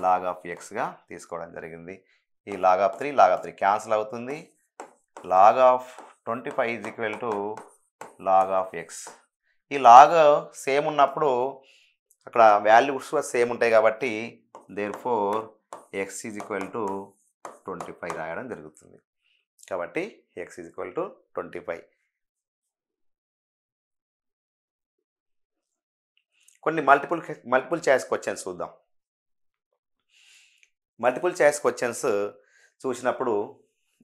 log of ఎక్స్గా తీసుకోవడం జరిగింది. ఈ లాగ్ ఆఫ్ 3 క్యాన్సిల్ అవుతుంది. Log of 25 is equal to log of X. ఈ లాగ్ సేమ్ ఉన్నప్పుడు అక్కడ వాల్యూస్ సేమ్ ఉంటాయి కాబట్టి therefore X is equal to 25 రాయడం జరుగుతుంది. కాబట్టి ఎక్స్ ఈజ్ ఈక్వల్ టు 25. కొన్ని మల్టిపుల్ చాయిస్ క్వశ్చన్స్ చూద్దాం. మల్టిపుల్ చాయిస్ క్వశ్చన్స్ చూసినప్పుడు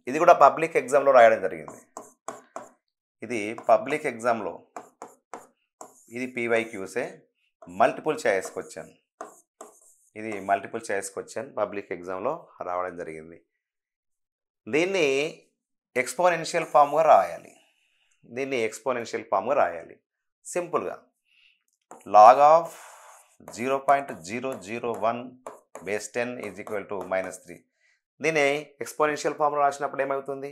ఇది కూడా పబ్లిక్ ఎగ్జామ్లో రాయడం జరిగింది. ఇది పబ్లిక్ ఎగ్జామ్లో ఇది పీవైక్యూసే మల్టిపుల్ చాయిస్ క్వశ్చన్. ఇది మల్టిపుల్ చాయిస్ క్వశ్చన్ పబ్లిక్ ఎగ్జామ్లో రావడం జరిగింది. దీన్ని ఎక్స్పోనెన్షియల్ ఫామ్గా రాయాలి. సింపుల్గా log of 0.001 base 10 is equal to -3. దీన్ని ఎక్స్పోనెన్షియల్ ఫామ్లో రాసినప్పుడు ఏమవుతుంది?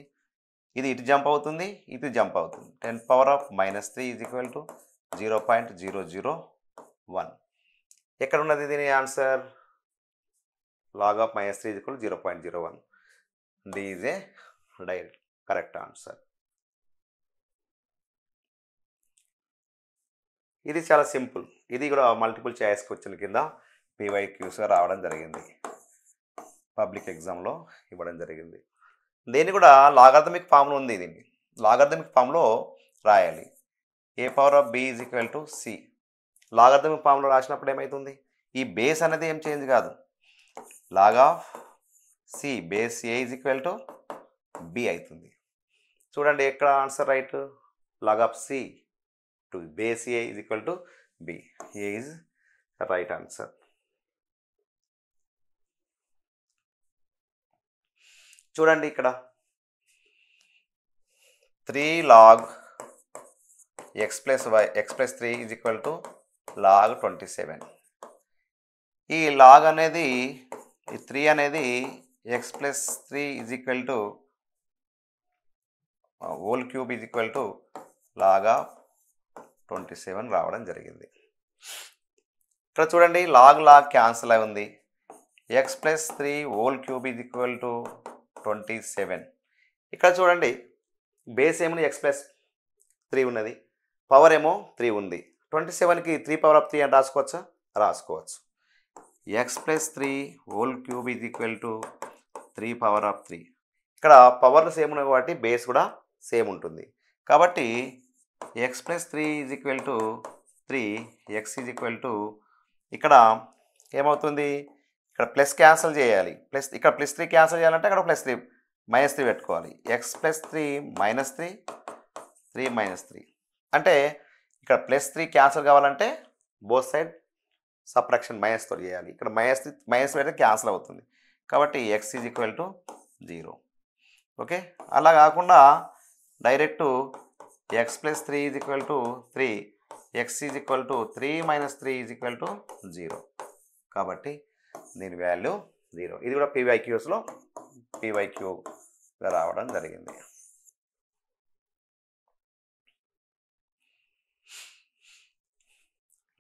ఇది ఇటు జంప్ అవుతుంది, ఇటు జంప్ అవుతుంది. 10 power of -3 is equal to 0.001. ఎక్కడ ఉన్నది దీని answer? Log of -3 is equal 0.01. D is a direct correct answer. ఇది చాలా సింపుల్. ఇది కూడా మల్టిపుల్ చాయిస్ క్వశ్చన్ కింద పీవైక్యూస్గా రావడం జరిగింది. పబ్లిక్ ఎగ్జామ్లో ఇవ్వడం జరిగింది. దీన్ని కూడా లాగర్థమిక్ ఫామ్లో ఉంది. దీన్ని లాగర్థమిక్ ఫామ్లో రాయాలి. a power of b is equal to c. Logarithmic ఫామ్లో రాసినప్పుడు ఏమవుతుంది, ఈ బేస్ అనేది ఏం చేంజ్ కాదు, log of c base a is equal to b అవుతుంది. చూడండి ఎక్కడ answer right, log of c to base a is equal to b, a is right answer. చూడండి ఇక్కడ 3 log x plus y x plus 3 is equal to log 27. ఈ లాగ్ అనేది ఈ 3 అనేది x plus 3 is equal to whole cube is equal to log of 27 రావడం జరిగింది. ఇక్కడ చూడండి లాగ్ క్యాన్సిల్ అయి ఉంది. x plus 3 whole cube is equal to 27. ఇక్కడ చూడండి బేస్ ఏమో x plus 3 ఉన్నది, పవర్ ఏమో 3 ఉంది. 27కి 3 power of 3 అని రాసుకోవచ్చా, రాసుకోవచ్చు. x plus 3 whole cube is equal to 3 power of 3. ఇక్కడ పవర్లు సేమ్ ఉన్నాయి కాబట్టి బేస్ కూడా సేమ్ ఉంటుంది. కాబట్టి x plus 3 is equal to 3, x is equal to ఇక్కడ ఏమవుతుంది, ఇక్కడ ప్లస్ క్యాన్సిల్ చేయాలి, ప్లస్ ఇక్కడ ప్లస్ 3 క్యాన్సిల్ చేయాలంటే అక్కడ ప్లస్ 3 మైనస్ 3 పెట్టుకోవాలి. x plus 3 minus 3 3 minus 3 అంటే ఇక్కడ ప్లస్ 3 క్యాన్సిల్ కావాలంటే బోత్ సైడ్ సబ్ట్రాక్షన్ మైనస్తో చేయాలి. ఇక్కడ మైనస్ పెడితే క్యాన్సిల్ అవుతుంది. కాబట్టి x is equal to 0. Okay, అలా కాకుండా direct x plus 3 is equal to 3, x is equal to 3 minus 3 is equal to 0. కాబట్టి దీని వాల్యూ 0. ఇది కూడా PYQస్లో PYQగా రావడం జరిగింది.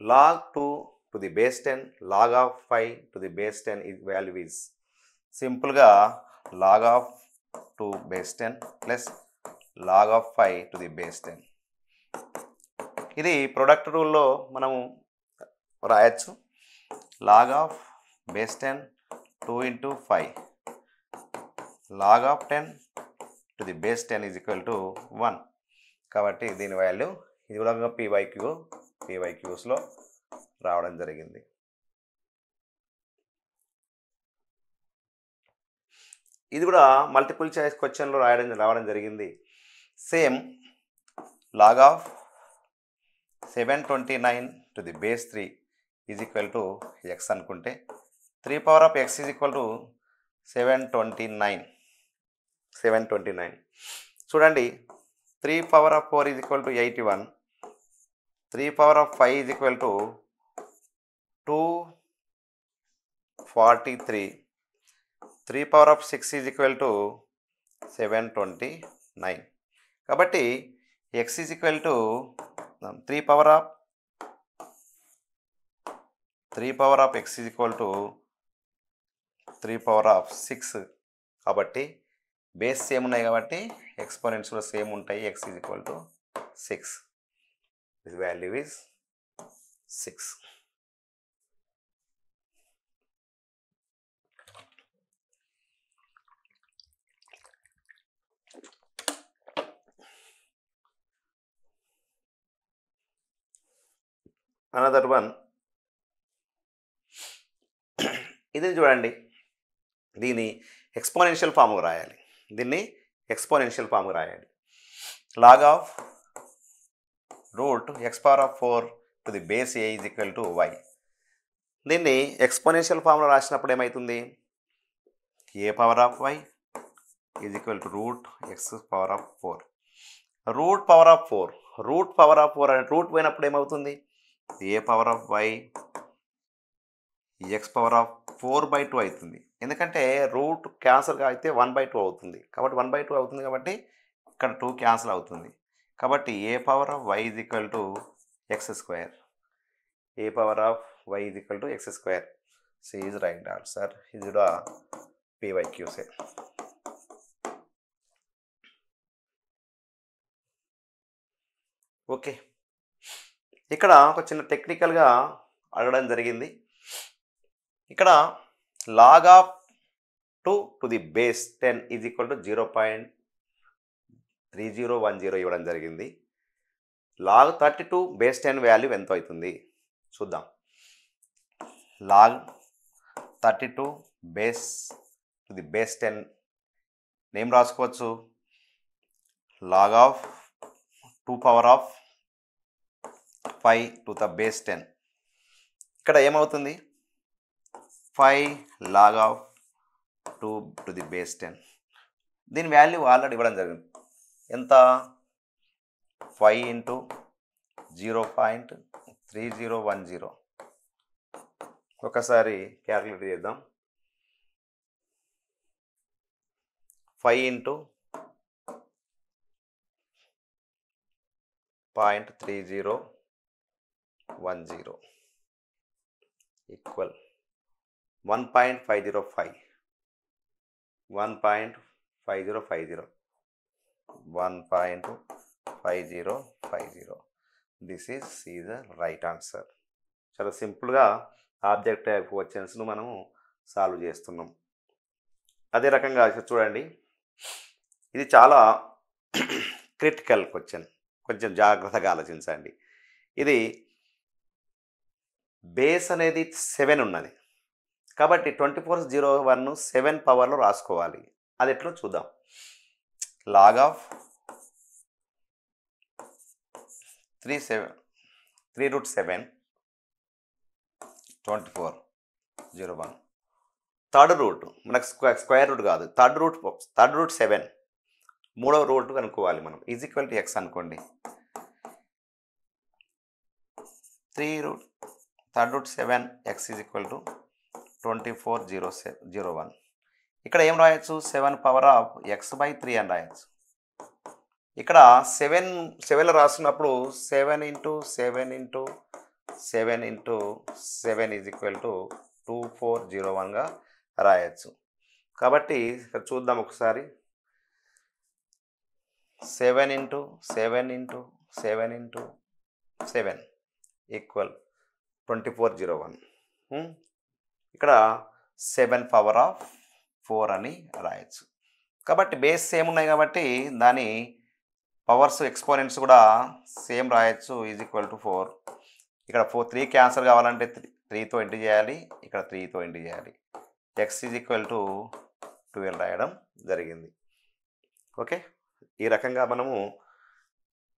log 2 to the base 10, log of 5 to the base 10 is value is సింపుల్గా log of 2 base 10 plus log of 5 to the base 10. ఇది ప్రొడక్ట్ రూల్లో మనము రాయొచ్చు. log of base 10 2 into 5, log of 10 to the base 10 is equal to 1. కాబట్టి దీని వాల్యూ ఇది కూడా PYQస్లో రావడం జరిగింది. ఇది కూడా మల్టిపుల్ చాయిస్ క్వశ్చన్లో రావడం జరిగింది. Same log of 729 to the base 3 is equal to x అనుకుంటే 3 power of x is equal to 729. చూడండి 3 power of 4 is equal to 81, 3 power of 5 is equal to 243, 3 power of 6 is equal to 729. కాబట్టి x is equal to 3 power of x is equal to 3 power of 6. కాబట్టి బేస్ సేమ్ ఉన్నాయి కాబట్టి ఎక్స్పోనెంట్స్ కూడా సేమ్ ఉంటాయి. x is equal to 6. This value is 6. Another one, ఇది చూడండి, దీన్ని ఎక్స్పోనెన్షియల్ ఫామ్గా రాయాలి. log of root x power of 4 to the base a is equal to y. దీన్ని ఎక్స్పోనెన్షియల్ ఫామ్లో రాసినప్పుడు ఏమవుతుంది, a power of y is equal to root x power of 4. Root power of 4 అంటే రూట్ పోయినప్పుడు ఏమవుతుంది, a power of y x power of 4/2 అవుతుంది. ఎందుకంటే రూట్ క్యాన్సల్ అయితే 1/2 అవుతుంది. కాబట్టి 1/2 అవుతుంది కాబట్టి ఇక్కడ 2 క్యాన్సల్ అవుతుంది. కాబట్టి a power of y is equal to x square. a power of y is equal to x square. C is right answer. ఇది కూడా PYQs. ఓకే, ఇక్కడ ఒక చిన్న టెక్నికల్గా అడగడం జరిగింది. ఇక్కడ log of 2 to the base 10 is equal to 0.3010 ఇవ్వడం జరిగింది. log 32 base 10 వాల్యూ ఎంత అవుతుంది చూద్దాం. Log 32 base to the base 10 name రాసుకోవచ్చు. Log of 2 power of 5 to the base 10. ఇక్కడ ఏమవుతుంది? 5 log of 2 to the base 10. దీని వాల్యూ ఆల్రెడీ ఇవ్వడం జరిగింది. ఎంత? 5 ఇంటూ 0.3010. ఒకసారి క్యాలిక్యులేట్ చేద్దాం. 5 into 0.3010 equal 1.505. 1.5050. 1.5050. This is the right answer. చాలా సింపుల్గా ఆబ్జెక్ట్ టైప్ క్వశ్చన్స్ను మనము సాల్వ్ చేస్తున్నాం. అదే రకంగా చూడండి, ఇది చాలా క్రిటికల్ క్వశ్చన్, కొంచెం జాగ్రత్తగా ఆలోచించండి. ఇది బేస్ అనేది 7 ఉన్నది కాబట్టి 2401 7 పవర్లో రాసుకోవాలి. అది ఎట్లా చూద్దాం. Log of 3√7 2401. థర్డ్ రూట్ మనకు స్క్వేర్ రూట్ కాదు, థర్డ్ రూట్ 7, మూడవ రూట్ కనుక్కోవాలి మనం. ఈజ్ ఈక్వల్ టు ఎక్స్ అనుకోండి. Third root 7 x is equal to 2401. ఇక్కడ ఏం రాయొచ్చు? 7 పవర్ ఆఫ్ ఎక్స్ బై 3 అని రాయొచ్చు. ఇక్కడ 7 రాస్తున్నప్పుడు 7 into 7 into 7 into 7 is equal to 2401గా రాయొచ్చు. కాబట్టి ఇక్కడ చూద్దాం ఒకసారి. 7 ఇంటూ 7 ఇంటూ 7 ఇంటూ 7 ఈక్వల్ 2401. ఇక్కడ 7 పవర్ ఆఫ్ 4 అని రాయొచ్చు. కాబట్టి బేస్ సేమ్ ఉన్నాయి కాబట్టి దాని పవర్స్ ఎక్స్పోనెంట్స్ కూడా సేమ్ రాయొచ్చు. Is equal to 4. ఇక్కడ 3 క్యాన్సల్ కావాలంటే 3తో ఎంట్రీ చేయాలి, ఇక్కడ 3తో ఎంట్రీ చేయాలి. ఎక్స్ ఈజ్ ఈక్వల్ టు 12 రాయడం జరిగింది. ఓకే, ఈ రకంగా మనము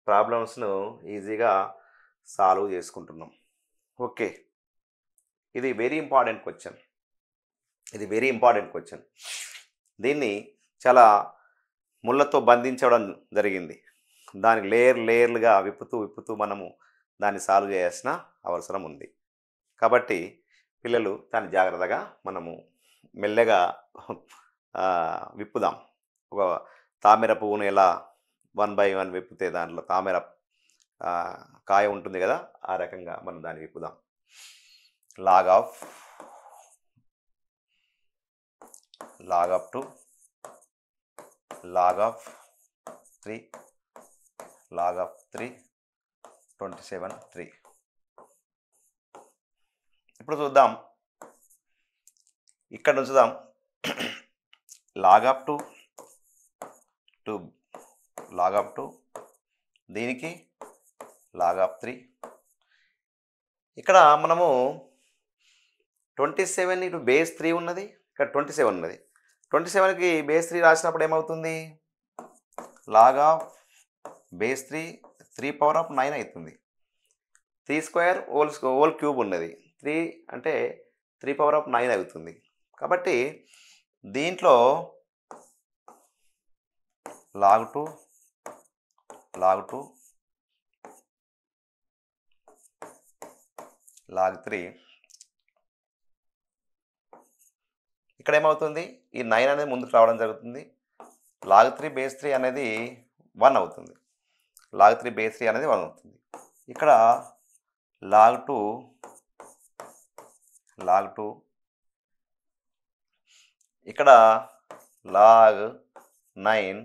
ప్రాబ్లమ్స్ను ఈజీగా సాల్వ్ చేసుకుంటున్నాం. ఓకే, ఇది వెరీ ఇంపార్టెంట్ క్వశ్చన్. దీన్ని చాలా ముళ్ళతో బంధించడం జరిగింది. దానికి లేయర్లుగా విప్పుతూ మనము దాన్ని సాల్వ్ చేయాల్సిన అవసరం ఉంది. కాబట్టి పిల్లలు దాన్ని జాగ్రత్తగా మనము మెల్లగా విప్పుదాం. ఒక తామర పువ్వును ఎలా 1 by 1 విప్పితే దాంట్లో తామర కాయ ఉంటుంది కదా, ఆ రకంగా మనం దాన్ని విప్పుదాం. Log of 2 log of 3 log of 3 27 3. ఇప్పుడు చూద్దాం, ఇక్కడ ఉంచుదాం. లాగ్ ఆఫ్ 2 లాగ్ ఆఫ్ 2, దీనికి లాగ్ ఆఫ్ 3. ఇక్కడ మనము 27 ఇటు బేస్ 3 ఉన్నది, ఇక్కడ 27 ఉన్నది. 27కి బేస్ 3 రాసినప్పుడు ఏమవుతుంది? Log of base 3 power of 9 అవుతుంది. 3 స్క్వేర్ హోల్ క్యూబ్ ఉన్నది. 3 అంటే 3 పవర్ ఆఫ్ 9 అవుతుంది. కాబట్టి దీంట్లో లాగ్ 2 లాగ్ 3. ఇక్కడ ఏమవుతుంది? ఈ 9 అనేది ముందుకు రావడం జరుగుతుంది. లాగ్ 3 బేస్ 3 అనేది 1 అవుతుంది. లాగ్ 3 బేస్ 3 అనేది 1 అవుతుంది. ఇక్కడ లాగ్ 2 ఇక్కడ లాగ్ 9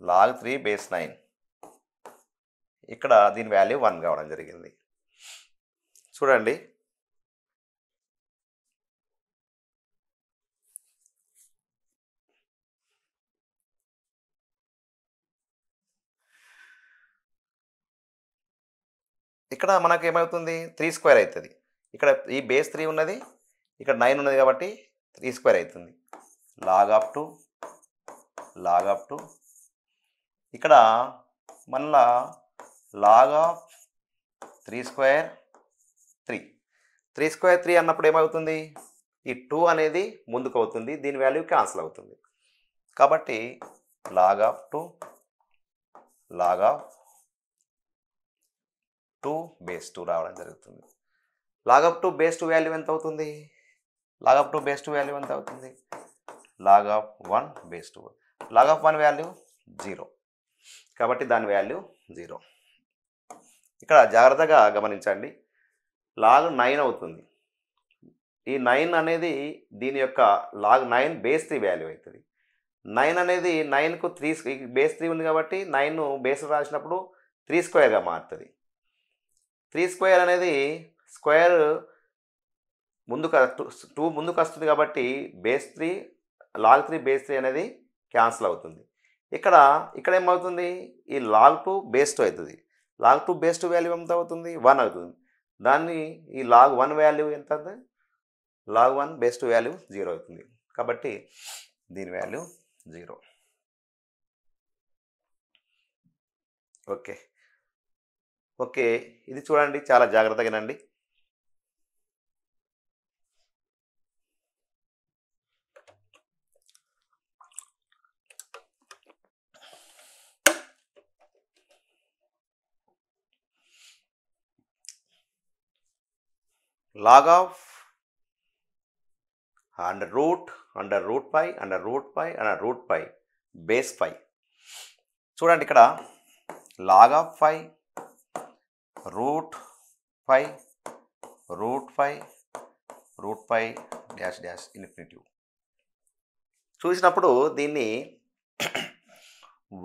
లాగ్ 3 బేస్ 9. ఇక్కడ దీని వాల్యూ 1 కావడం జరిగింది. చూడండి, ఇక్కడ మనకు ఏమవుతుంది 3² అవుతుంది. ఇక్కడ ఈ బేస్ 3 ఉన్నది, ఇక్కడ 9 ఉన్నది కాబట్టి 3² అవుతుంది. లాగ్ ఆఫ్ 2 ఇక్కడ మళ్ళా లాగ్ ఆఫ్ 3² 3 అన్నప్పుడు ఏమవుతుంది, ఈ 2 అనేది ముందుకు అవుతుంది, దీని వాల్యూ క్యాన్సిల్ అవుతుంది. కాబట్టి లాగ్ ఆఫ్ 2 బేస్ 2 రావడం జరుగుతుంది. లాగ్ ఆఫ్ 2 బేస్ 2 వాల్యూ ఎంత అవుతుంది, లాగ్ ఆఫ్ 2 బేస్ 2 వాల్యూ ఎంత అవుతుంది, log of 1 base 2. Log of 1 value 0, కాబట్టి దాని వాల్యూ 0. ఇక్కడ జాగ్రత్తగా గమనించండి, లాగ్ 9 అవుతుంది. ఈ 9 అనేది దీని యొక్క లాగ్ 9 బేస్ 3 వాల్యూ అవుతుంది. 9 అనేది 9కు 3 బేస్ 3 ఉంది కాబట్టి 9 బేస్ రాసినప్పుడు 3² మారుతుంది. 3² అనేది స్క్వేర్ ముందుకు 2 ముందుకు వస్తుంది కాబట్టి బేస్ 3 లాగ్ 3 బేస్ 3 అనేది క్యాన్సిల్ అవుతుంది. ఇక్కడ ఏమవుతుంది, ఈ లాగ్ 2 బేస్ 2 అవుతుంది. లాగ్ 2 బేస్ 2 వాల్యూ ఎంత అవుతుంది, 1 అవుతుంది. దాన్ని ఈ లాగ్ 1 వాల్యూ ఎంత అవుతుంది, లాగ్ 1 బేస్ 2 వాల్యూ 0 అవుతుంది. కాబట్టి దీని వాల్యూ 0. ఓకే, ఇది చూడండి, చాలా జాగ్రత్తగానండి. లాగ్ ఆఫ్ అండర్ రూట్ పై బేస్ 5. చూడండి, ఇక్కడ log of 5 root 5 dash infinitive చూసినప్పుడు దీన్ని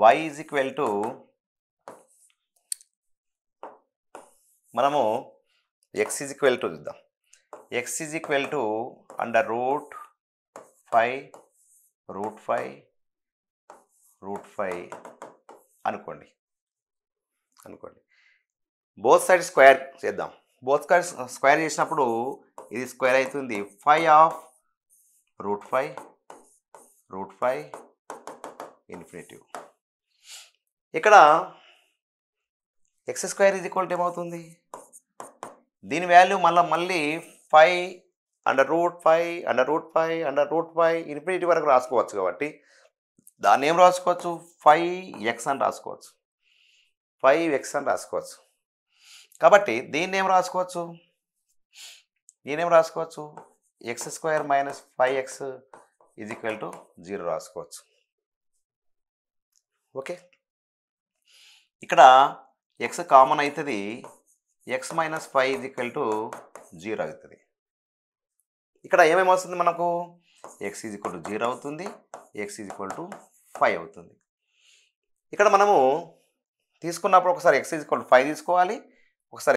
y ఈజ్ ఈక్వల్ టు మనము x ఈజ్ ఈక్వల్ టు చూద్దాం. x is equal to under root 5 అనుకోండి. బోత్ సైడ్ స్క్వేర్ చేద్దాం. బోత్ సైడ్ స్క్వేర్ చేసినప్పుడు ఇది స్క్వేర్ అవుతుంది 5 ఆఫ్ రూట్ 5 ఇన్ఫినిటివ్. ఇక్కడ x² ఈజ్ ఈక్వల్ టు ఏమవుతుంది, దీని వాల్యూ మళ్ళీ 5 అండర్ రూట్ 5 ఇన్ఫినిటీ వరకు రాసుకోవచ్చు. కాబట్టి దాన్ని ఏం రాసుకోవచ్చు, 5x అని రాసుకోవచ్చు. కాబట్టి దీన్ని ఏం రాసుకోవచ్చు, x² minus 5x is equal to 0 రాసుకోవచ్చు. ఓకే, ఇక్కడ x కామన్ అవుతుంది, x minus 5 is equal to 0 అవుతుంది. ఇక్కడ ఏమేమి వస్తుంది మనకు, x ఈజ్ ఈక్వల్ టు 0 అవుతుంది, x ఈజ్ ఈక్వల్ టు 5 అవుతుంది. ఇక్కడ మనము తీసుకున్నప్పుడు ఒకసారి x ఈజ్ ఈక్వల్ టు 5 తీసుకోవాలి, ఒకసారి